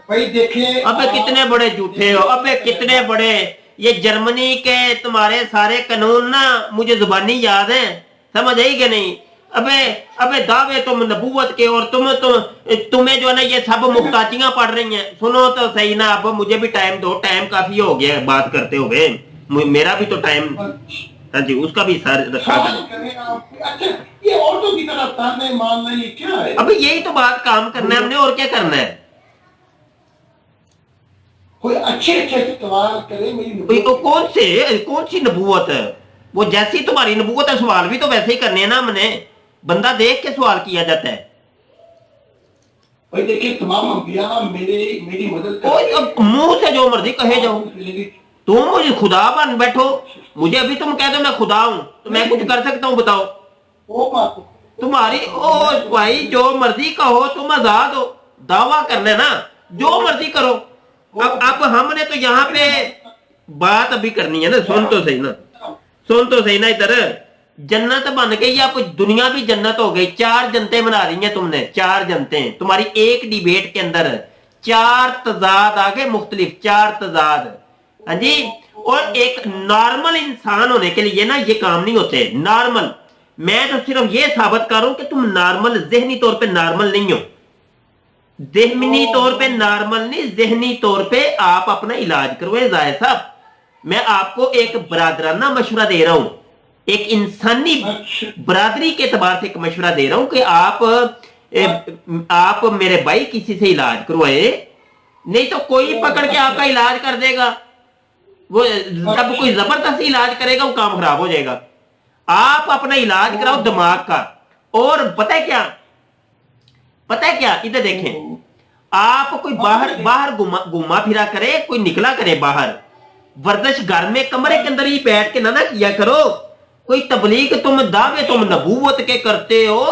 भाई देखिए अबे कितने बड़े झूठे हो, अबे कितने बड़े। ये जर्मनी के तुम्हारे सारे कानून ना मुझे जुबानी याद है, समझ आई कि नहीं? अबे दावे तुम नबूवत के और तुम्हें जो है ना ये सब मुख्ताचियां पढ़ रही हैं। सुनो तो सही ना, अब मुझे भी टाइम दो, टाइम काफी हो गया बात करते हुए, मेरा भी तो टाइम। हाँ जी उसका भी सारे रखा करें। अच्छा ये औरतों की तरफ ताने मारना ये क्या है? अबे यही तो बात, काम करना है हमने, और क्या करना है? कोई अच्छे सवाल करे। मेरी कौन सी नबूवत है? वो जैसी तुम्हारी नबूवत है, सवाल भी तो वैसे ही करने हैं ना हमने। बंदा देख के सवाल किया जाता है। भाई देखिए तमाम अंबिया मेरी मदद मुंह से जो मर्जी कहे जाओ। तुम मुझे खुदा बन बैठो, मुझे अभी तुम कह दो मैं खुदा हूं तो मैं कुछ कर सकता हूं? बताओ। तुम्हारी ओ भाई जो मर्जी कहो, तुम आजाद हो, दावा करना ना जो मर्जी करो। अब हमने तो यहाँ पे बात अभी करनी है ना, सुन तो सही ना इधर। जन्नत बन गई, अब दुनिया भी जन्नत हो गई। 4 जनतें बना रही हैं तुमने, 4 जनतें। तुम्हारी एक डिबेट के अंदर 4 तजाद आ गए, मुख्तलिफ 4 तजाद। हाँ जी। और एक नॉर्मल इंसान होने के लिए ना ये काम नहीं होते नॉर्मल। मैं तो सिर्फ ये साबित करूं कि तुम नॉर्मल, जहनी तौर पे नॉर्मल नहीं हो। ज़हनी तौर पे नॉर्मल नहीं, ज़हनी तौर पे आप अपना इलाज करवाए। जाहिद साहब मैं आपको एक बरादराना मशवरा दे रहा हूं, एक इंसानी बरादरी के एतबार से एक मशवरा दे रहा हूं कि आप मेरे भाई किसी से इलाज करवाए, नहीं तो कोई पकड़ के आपका इलाज कर देगा। वो जब कोई जबरदस्ती इलाज करेगा वो काम खराब हो जाएगा। آپ اپنا علاج کراؤ دماغ کا. اور پتہ ہے کیا ادھر دیکھیں, آپ کوئی باہر گھوما پھرا کرے, کوئی نکلا کرے باہر, ورزش گھر میں کمرے کے اندر ہی بیٹھ کے نہ کیا کرو. کوئی تبلیغ تم دعوے تم نبوت کے کرتے ہو,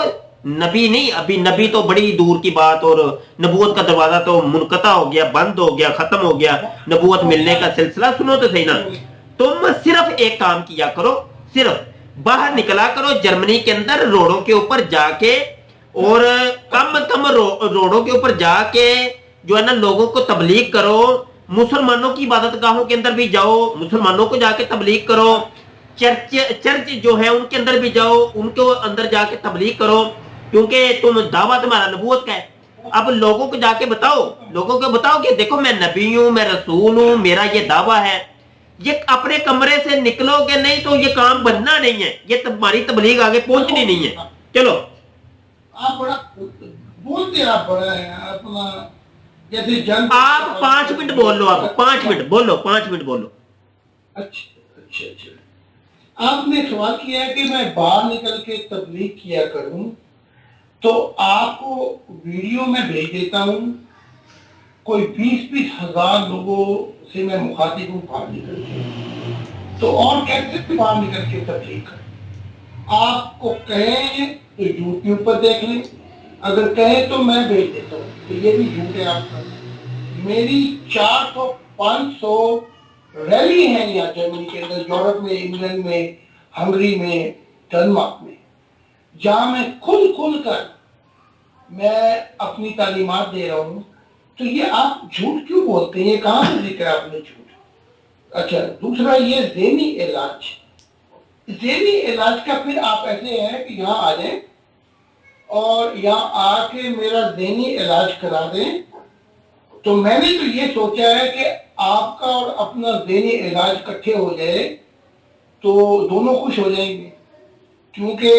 نبی نہیں, ابھی نبی تو بڑی دور کی بات, اور نبوت کا دروازہ تو منقطع ہو گیا, بند ہو گیا, ختم ہو گیا, نبوت ملنے کا سلسلہ. سنو تو صحیح نا, تم صرف ایک کام کیا کرو, صرف باہر نکلا کرو جرمنی کے اندر روڈوں کے اوپر جا کے, اور کم روڈوں کے اوپر جا کے جو ہے نا لوگوں کو تبلیغ کرو. مسلمانوں کی عبادت گاہوں کے اندر بھی جاؤ, مسلمانوں کو جا کے تبلیغ کرو. چرچ جو ہے ان کے اندر بھی جاؤ, ان کے اندر جا کے تبلیغ کرو, کیونکہ تم دعویٰ تمہارا نبوت کا ہے. اب لوگوں کو جا کے بتاؤ کہ دیکھو میں نبی ہوں, میں رسول ہوں, میرا یہ دعویٰ ہے. یہ اپنے کمرے سے نکلو گے نہیں تو یہ کام بننا نہیں ہے, یہ تمہاری تبلیغ آگے پہنچنی نہیں ہے. چلو آپ بڑا بولتے, آپ بڑا ہے اپنا جیسے جنگ. آپ 5 منٹ بول لو, آپ 5 منٹ بولو, 5 منٹ بولو. اچھا. آپ نے سوال کیا ہے کہ میں باہر نکل کے تبلیغ کیا کروں, تو آپ کو ویڈیو میں بھیج دیتا ہوں. کوئی 20 ہزار لوگوں سے میں مخاطب ہوں باہر نکل کے, تو اور کیسے باہر نکل کے تبلیغ کروں. آپ کو کہیں تو یوٹیوب پر دیکھ لیں, اگر کہیں تو میں بھیج دیتا ہوں, تو یہ بھی جھوٹ ہے آپ کا. میری 400-500 ریلی ہیں یہاں جرمنی کے اندر, یورپ میں, انگلینڈ میں, ہنگری میں, ڈنمارک میں, جہاں میں کھل کر میں اپنی تعلیمات دے رہا ہوں. تو یہ آپ جھوٹ کیوں بولتے ہیں, یہ کہاں سے ذکر ہے آپ نے جھوٹ. اچھا, دوسرا یہ ذہنی علاج کا پھر آپ ایسے ہیں کہ یہاں آ جائیں اور یہاں آ کے میرا ذہنی علاج کرا دیں. تو میں نے تو یہ سوچا ہے کہ آپ کا اور اپنا ذہنی علاج اکٹھے ہو جائے تو دونوں خوش ہو جائیں گے, کیونکہ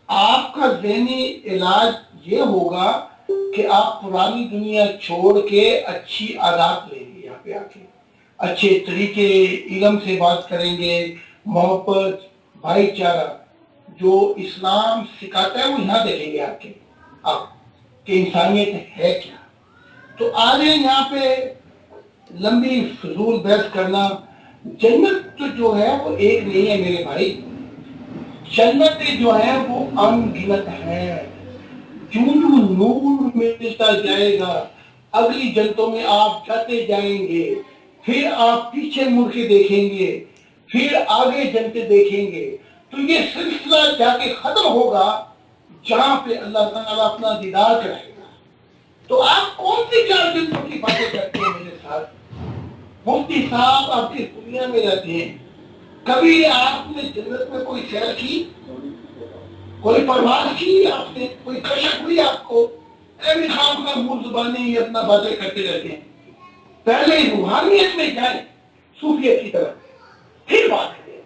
آپ کا ذہنی علاج یہ ہوگا کہ آپ پرانی دنیا چھوڑ کے اچھی عادات لیں گے, یہاں پہ آ کے اچھے طریقے علم سے بات کریں گے, محبت, بھائی چارہ جو اسلام سکھاتا ہے وہ یہاں دیکھیں گے آپ کہ انسانیت ہے کیا. تو آج یہاں پہ لمبی فضول بحث کرنا. جنت تو جو ہے وہ ایک نہیں ہے میرے بھائی, جنتیں جو ہیں وہ ان گنت ہیں. جو نور ملتا جائے گا اگلی جنتوں میں آپ جاتے جائیں گے, پھر آپ پیچھے مڑ کے دیکھیں گے, پھر آگے جنتے دیکھیں گے, تو یہ سلسلہ جا کے ختم ہوگا جہاں پہ اللہ تعالیٰ اپنا دیدار کرائے گا. تو آپ کون سی 4 جنتوں کی باتیں کرتے ہیں میرے ساتھ. مفتی صاحب آپ کی دنیا میں رہتے ہیں, کبھی آپ نے جنت میں کوئی سیر کی, کوئی پرواز کی, آپ نے کوئی کشف ہوئی آپ کو. ایوی خام کا منہ زبانی اپنا باتیں کرتے رہتے ہیں. پہلے روحانیت میں جائیں, صوفیت کی طرف, پھر بات کریں.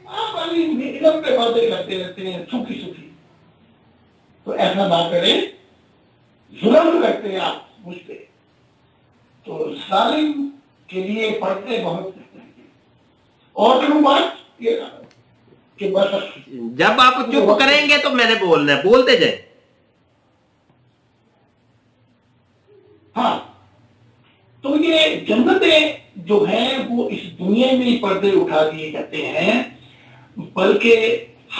آپ ابھی علم پہ باتیں کرتے رہتے ہیں, صوفی. تو ایسا نہ کریں, ظلم کرتے ہیں آپ مجھ پہ. تو ظالم کے لیے پڑھتے بہت کرتے ہیں. اور جو بات یہ کہ بس جب آپ چپ کریں گے تو میں نے بولنا ہے, بولتے جائیں. ہاں, تو یہ جنتیں جو ہیں وہ اس دنیا میں ہی پردے اٹھا دیے جاتے ہیں, بلکہ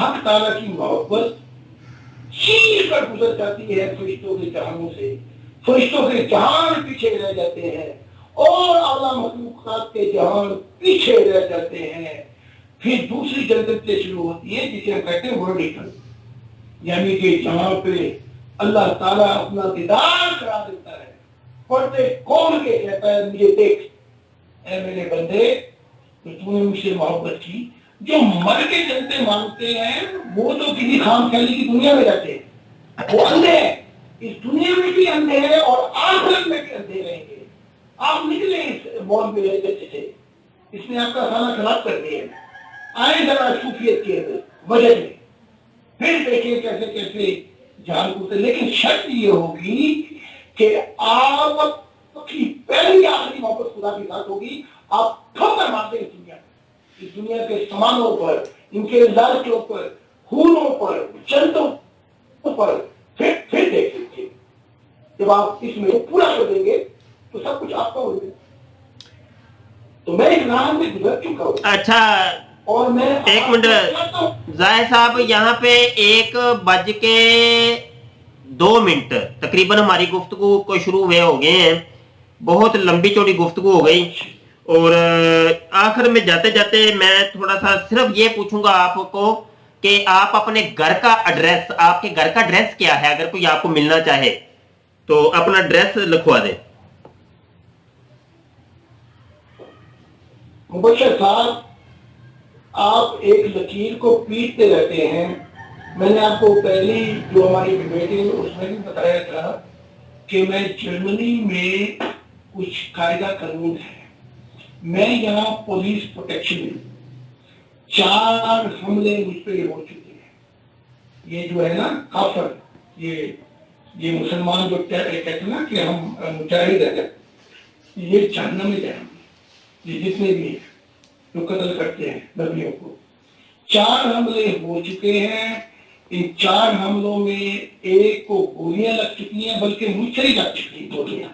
حق تعالیٰ کی محبت چیر کر گزر جاتی ہے فرشتوں کے جہانوں سے. فرشتوں کے جہان پیچھے رہ جاتے ہیں اور اعلیٰ مخلوقات کے جہان پیچھے رہ جاتے ہیں. پھر دوسری جنتیں شروع ہوتی ہیں جسے ہم کہتے ہیں ورٹیکل, یعنی کہ جہاں پہ اللہ تعالیٰ اپنا دیدار کرا دیتا ہے, پردے کھول کے کہتا ہے مجھے دیکھ اے میرے بندے, تو نے مجھ سے محبت کی. جو مر کے جنتے مانگتے ہیں وہ تو کسی خام خیالی کی دنیا میں رہتے ہیں, وہ اندھے ہیں, اس دنیا میں بھی اندھے ہیں اور آخرت میں بھی اندھے رہیں گے. آپ نکلیں اس مول میں رہتے تھے, اس نے آپ کا کھانا خراب کر دیا. آئیں ذرا صوفیت کے وجہ میں, پھر دیکھیں کیسے کیسے جان کو. لیکن شرط یہ ہوگی کہ آپ کی پہلی آخری محبت خدا کے ساتھ ہوگی. آپ ٹھوکر مارتے اس دنیا کے سامانوں پر, इनके लड़कों पर, खूनों पर, जंतों पर फिर देख लीजिए। जब आप इसमें पूरा कर देंगे तो सब कुछ आपका हो जाएगा। तो मैं इस राह में गुजर चुका हूँ। अच्छा, और मैं एक मिनट जाहिर साहब, यहाँ पे 1:02 तकरीबन हमारी गुफ्तगू को शुरू हुए हो गए हैं। बहुत लंबी चौड़ी गुफ्तगू हो गई। और आखिर में जाते जाते मैं थोड़ा सा सिर्फ ये पूछूंगा आपको कि आप अपने घर का एड्रेस, आपके घर का एड्रेस क्या है, अगर कोई आपको मिलना चाहे तो अपना एड्रेस लिखवा दे। मुबशर साहब, आप एक लकीर को पीटते रहते हैं। मैंने आपको पहली जो हमारी डिबेट है उसमें भी बताया था कि मैं जर्मनी में कुछ कायदा कानून है। मैं यहाँ पुलिस प्रोटेक्शन में 4 हमले मुझ पे हो चुके हैं। ये जो है ना काफर, ये मुसलमान जो कहते हैं ना कि हम मुजाहिद हैं, ये जहन्नम में जाएंगे। ये जितने भी हैं जो कत्ल करते हैं नबियों को, 4 हमले हो चुके हैं। इन 4 हमलों में एक को गोलियां लग चुकी हैं, बल्कि मुझसे ही लग चुकी हैं गोलियां,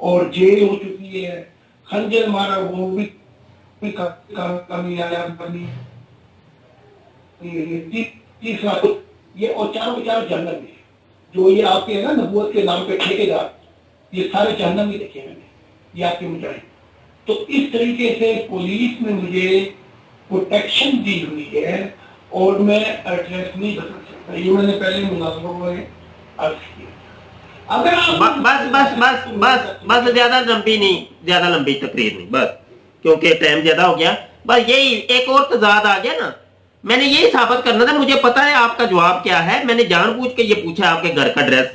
और जेल हो चुकी है। खंजर मारा वो भी कामयाब बनी। तीसरा ये, और चारों के चारों जहन्नम में, जो ये आपके है ना नबूवत के नाम पे ठेकेदार, ये सारे जहन्नम में देखे मैंने, ये आपके मुजाहिद। तो इस तरीके से पुलिस ने मुझे प्रोटेक्शन दी हुई है और मैं एड्रेस नहीं बदल सकता। ये मैंने पहले मुनाज़रों में अर्ज किया। अगर आप बस ज्यादा लंबी तकरीर नहीं, बस क्योंकि टाइम ज्यादा हो गया। बस यही एक और तजाद आ गया ना, मैंने यही साबित करना था। मुझे पता है आपका जवाब क्या है, मैंने जानबूझ के ये पूछा आपके घर का एड्रेस।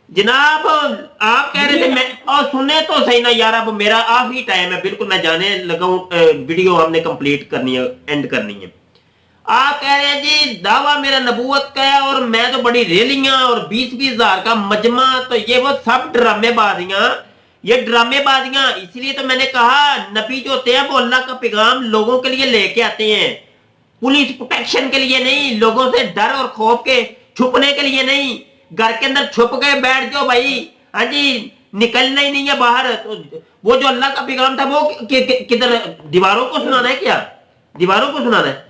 जनाब आप कह रहे थे मैं, और सुने तो सही ना यार, अब मेरा आखिरी टाइम है, बिल्कुल मैं जाने लगा हूं, वीडियो हमने कंप्लीट करनी है, एंड करनी है। आप कह रहे हैं जी दावा मेरा नबूवत का है और मैं तो बड़ी रेलियां और 20-20 हजार का मजमा, तो ये वो सब ड्रामेबाजियां, ये ड्रामेबाजियां। इसलिए तो मैंने कहा नबी जो होते हैं वो अल्लाह का पैगाम लोगों के लिए लेके आते हैं, पुलिस प्रोटेक्शन के लिए नहीं, लोगों से डर और खौफ के छुपने के लिए नहीं। घर के अंदर छुप गए बैठ जाओ भाई, हाँ जी, निकलना ही नहीं है बाहर। तो वो जो अल्लाह का पैगाम था वो किधर, दीवारों को सुनाना है क्या? दीवारों को सुनाना है?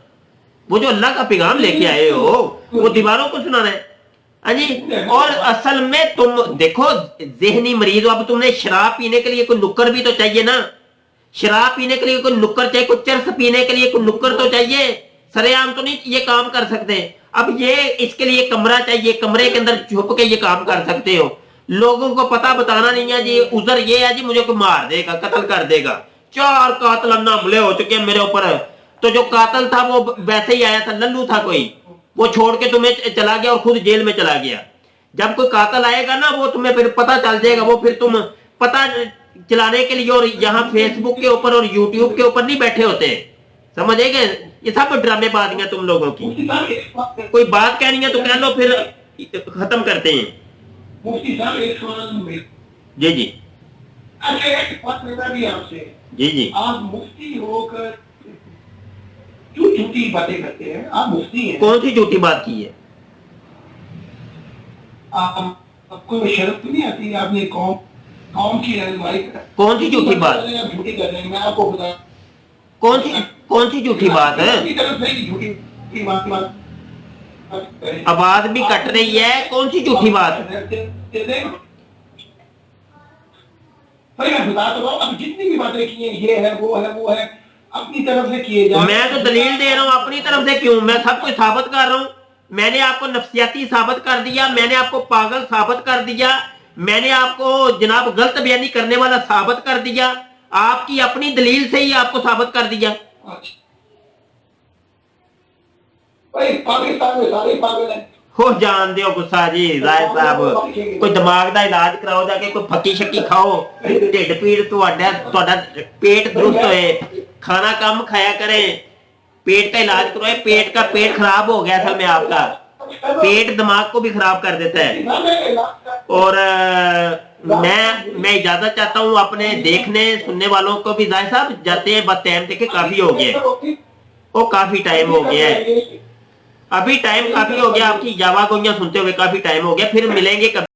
वो जो अल्लाह का पैगाम लेके आए हो वो दीवारों को सुनाना है? हाँ जी। और असल में तुम देखो जहनी मरीज हो। अब तुमने शराब पीने के लिए कोई नुक्कर भी तो चाहिए ना, शराब पीने के लिए कोई नुक्कर चाहिए, कुछ चरस पीने के लिए कोई नुक्कर तो चाहिए। सरेआम तो नहीं ये काम कर सकते। अब ये इसके लिए कमरा चाहिए, कमरे के अंदर छुप के ये काम कर सकते हो। लोगों को पता बताना नहीं है जी, उधर ये है जी मुझे कोई मार देगा, कत्ल कर देगा। 4 कातलाना हमले हो चुके हैं मेरे ऊपर। तो जो कातल था वो वैसे ही आया था, लल्लू था कोई, वो छोड़ के तुम्हें चला गया और खुद जेल में चला गया। जब कोई कातल आएगा ना वो तुम्हें फिर पता चल जाएगा, वो फिर तुम पता चलाने के लिए और यहाँ फेसबुक के ऊपर और यूट्यूब के ऊपर नहीं बैठे होते, समझेंगे? ये सब ड्रामेबाजियां तुम लोगों की। कोई बात कहनी है तो कह लो, फिर खत्म करते हैं। मुफ्ती साहब एक सवाल जी जी। अच्छा एक बात मेरा भी आपसे, जी जी। आप मुफ्ती होकर क्यों झूठी बातें करते हैं? आप मुफ्ती हैं। कौन सी झूठी बात की है? आपको शर्म नहीं आती? आपने कौम की रहनुमाई कर, कौन सी झूठी बात? झूठी कर रहे हैं, मैं आपको बता। कौन सी झूठी बात है? झूठी बात आवाज भी कट रही है, कौन सी झूठी बात? भाई मैं बता तो रहा हूँ, अब जितनी भी बातें की हैं, ये है वो है वो है, अपनी तरफ से किए जाए। मैं तो दलील दे रहा हूँ अपनी तरफ से। क्यों? मैं सब कुछ साबित कर रहा हूँ। मैंने आपको नफ्सियाती साबित कर दिया, मैंने आपको पागल साबित कर दिया, मैंने आपको जनाब गलत बयानी करने वाला साबित कर दिया, आपकी अपनी दलील से ही आपको साबित कर दिया। भाई पाकिस्तान में सारे पागल हैं। हो जान दो गुस्सा जी जाहिद साहब, कोई दिमाग का इलाज कराओ जाके, कोई फक्की शक्की खाओ, ढिड पीड़ ਤੁਹਾਡਾ पेट दुरुस्त होए, खाना कम खाया करें, पेट का इलाज करो। पेट खराब हो गया असल में आपका, पेट दिमाग को भी खराब कर देता है। और मैं इजाजत चाहता हूँ अपने देखने सुनने वालों को भी। जाहिद साहब जाते हैं, बस टाइम देखे काफी हो गया। وہ کافی ٹائم ہو گیا ہے, ابھی ٹائم کافی ہو گیا, آپ کی جاوا گوئیاں سنتے ہوئے کافی ٹائم ہو گیا. پھر ملیں گے کبھی.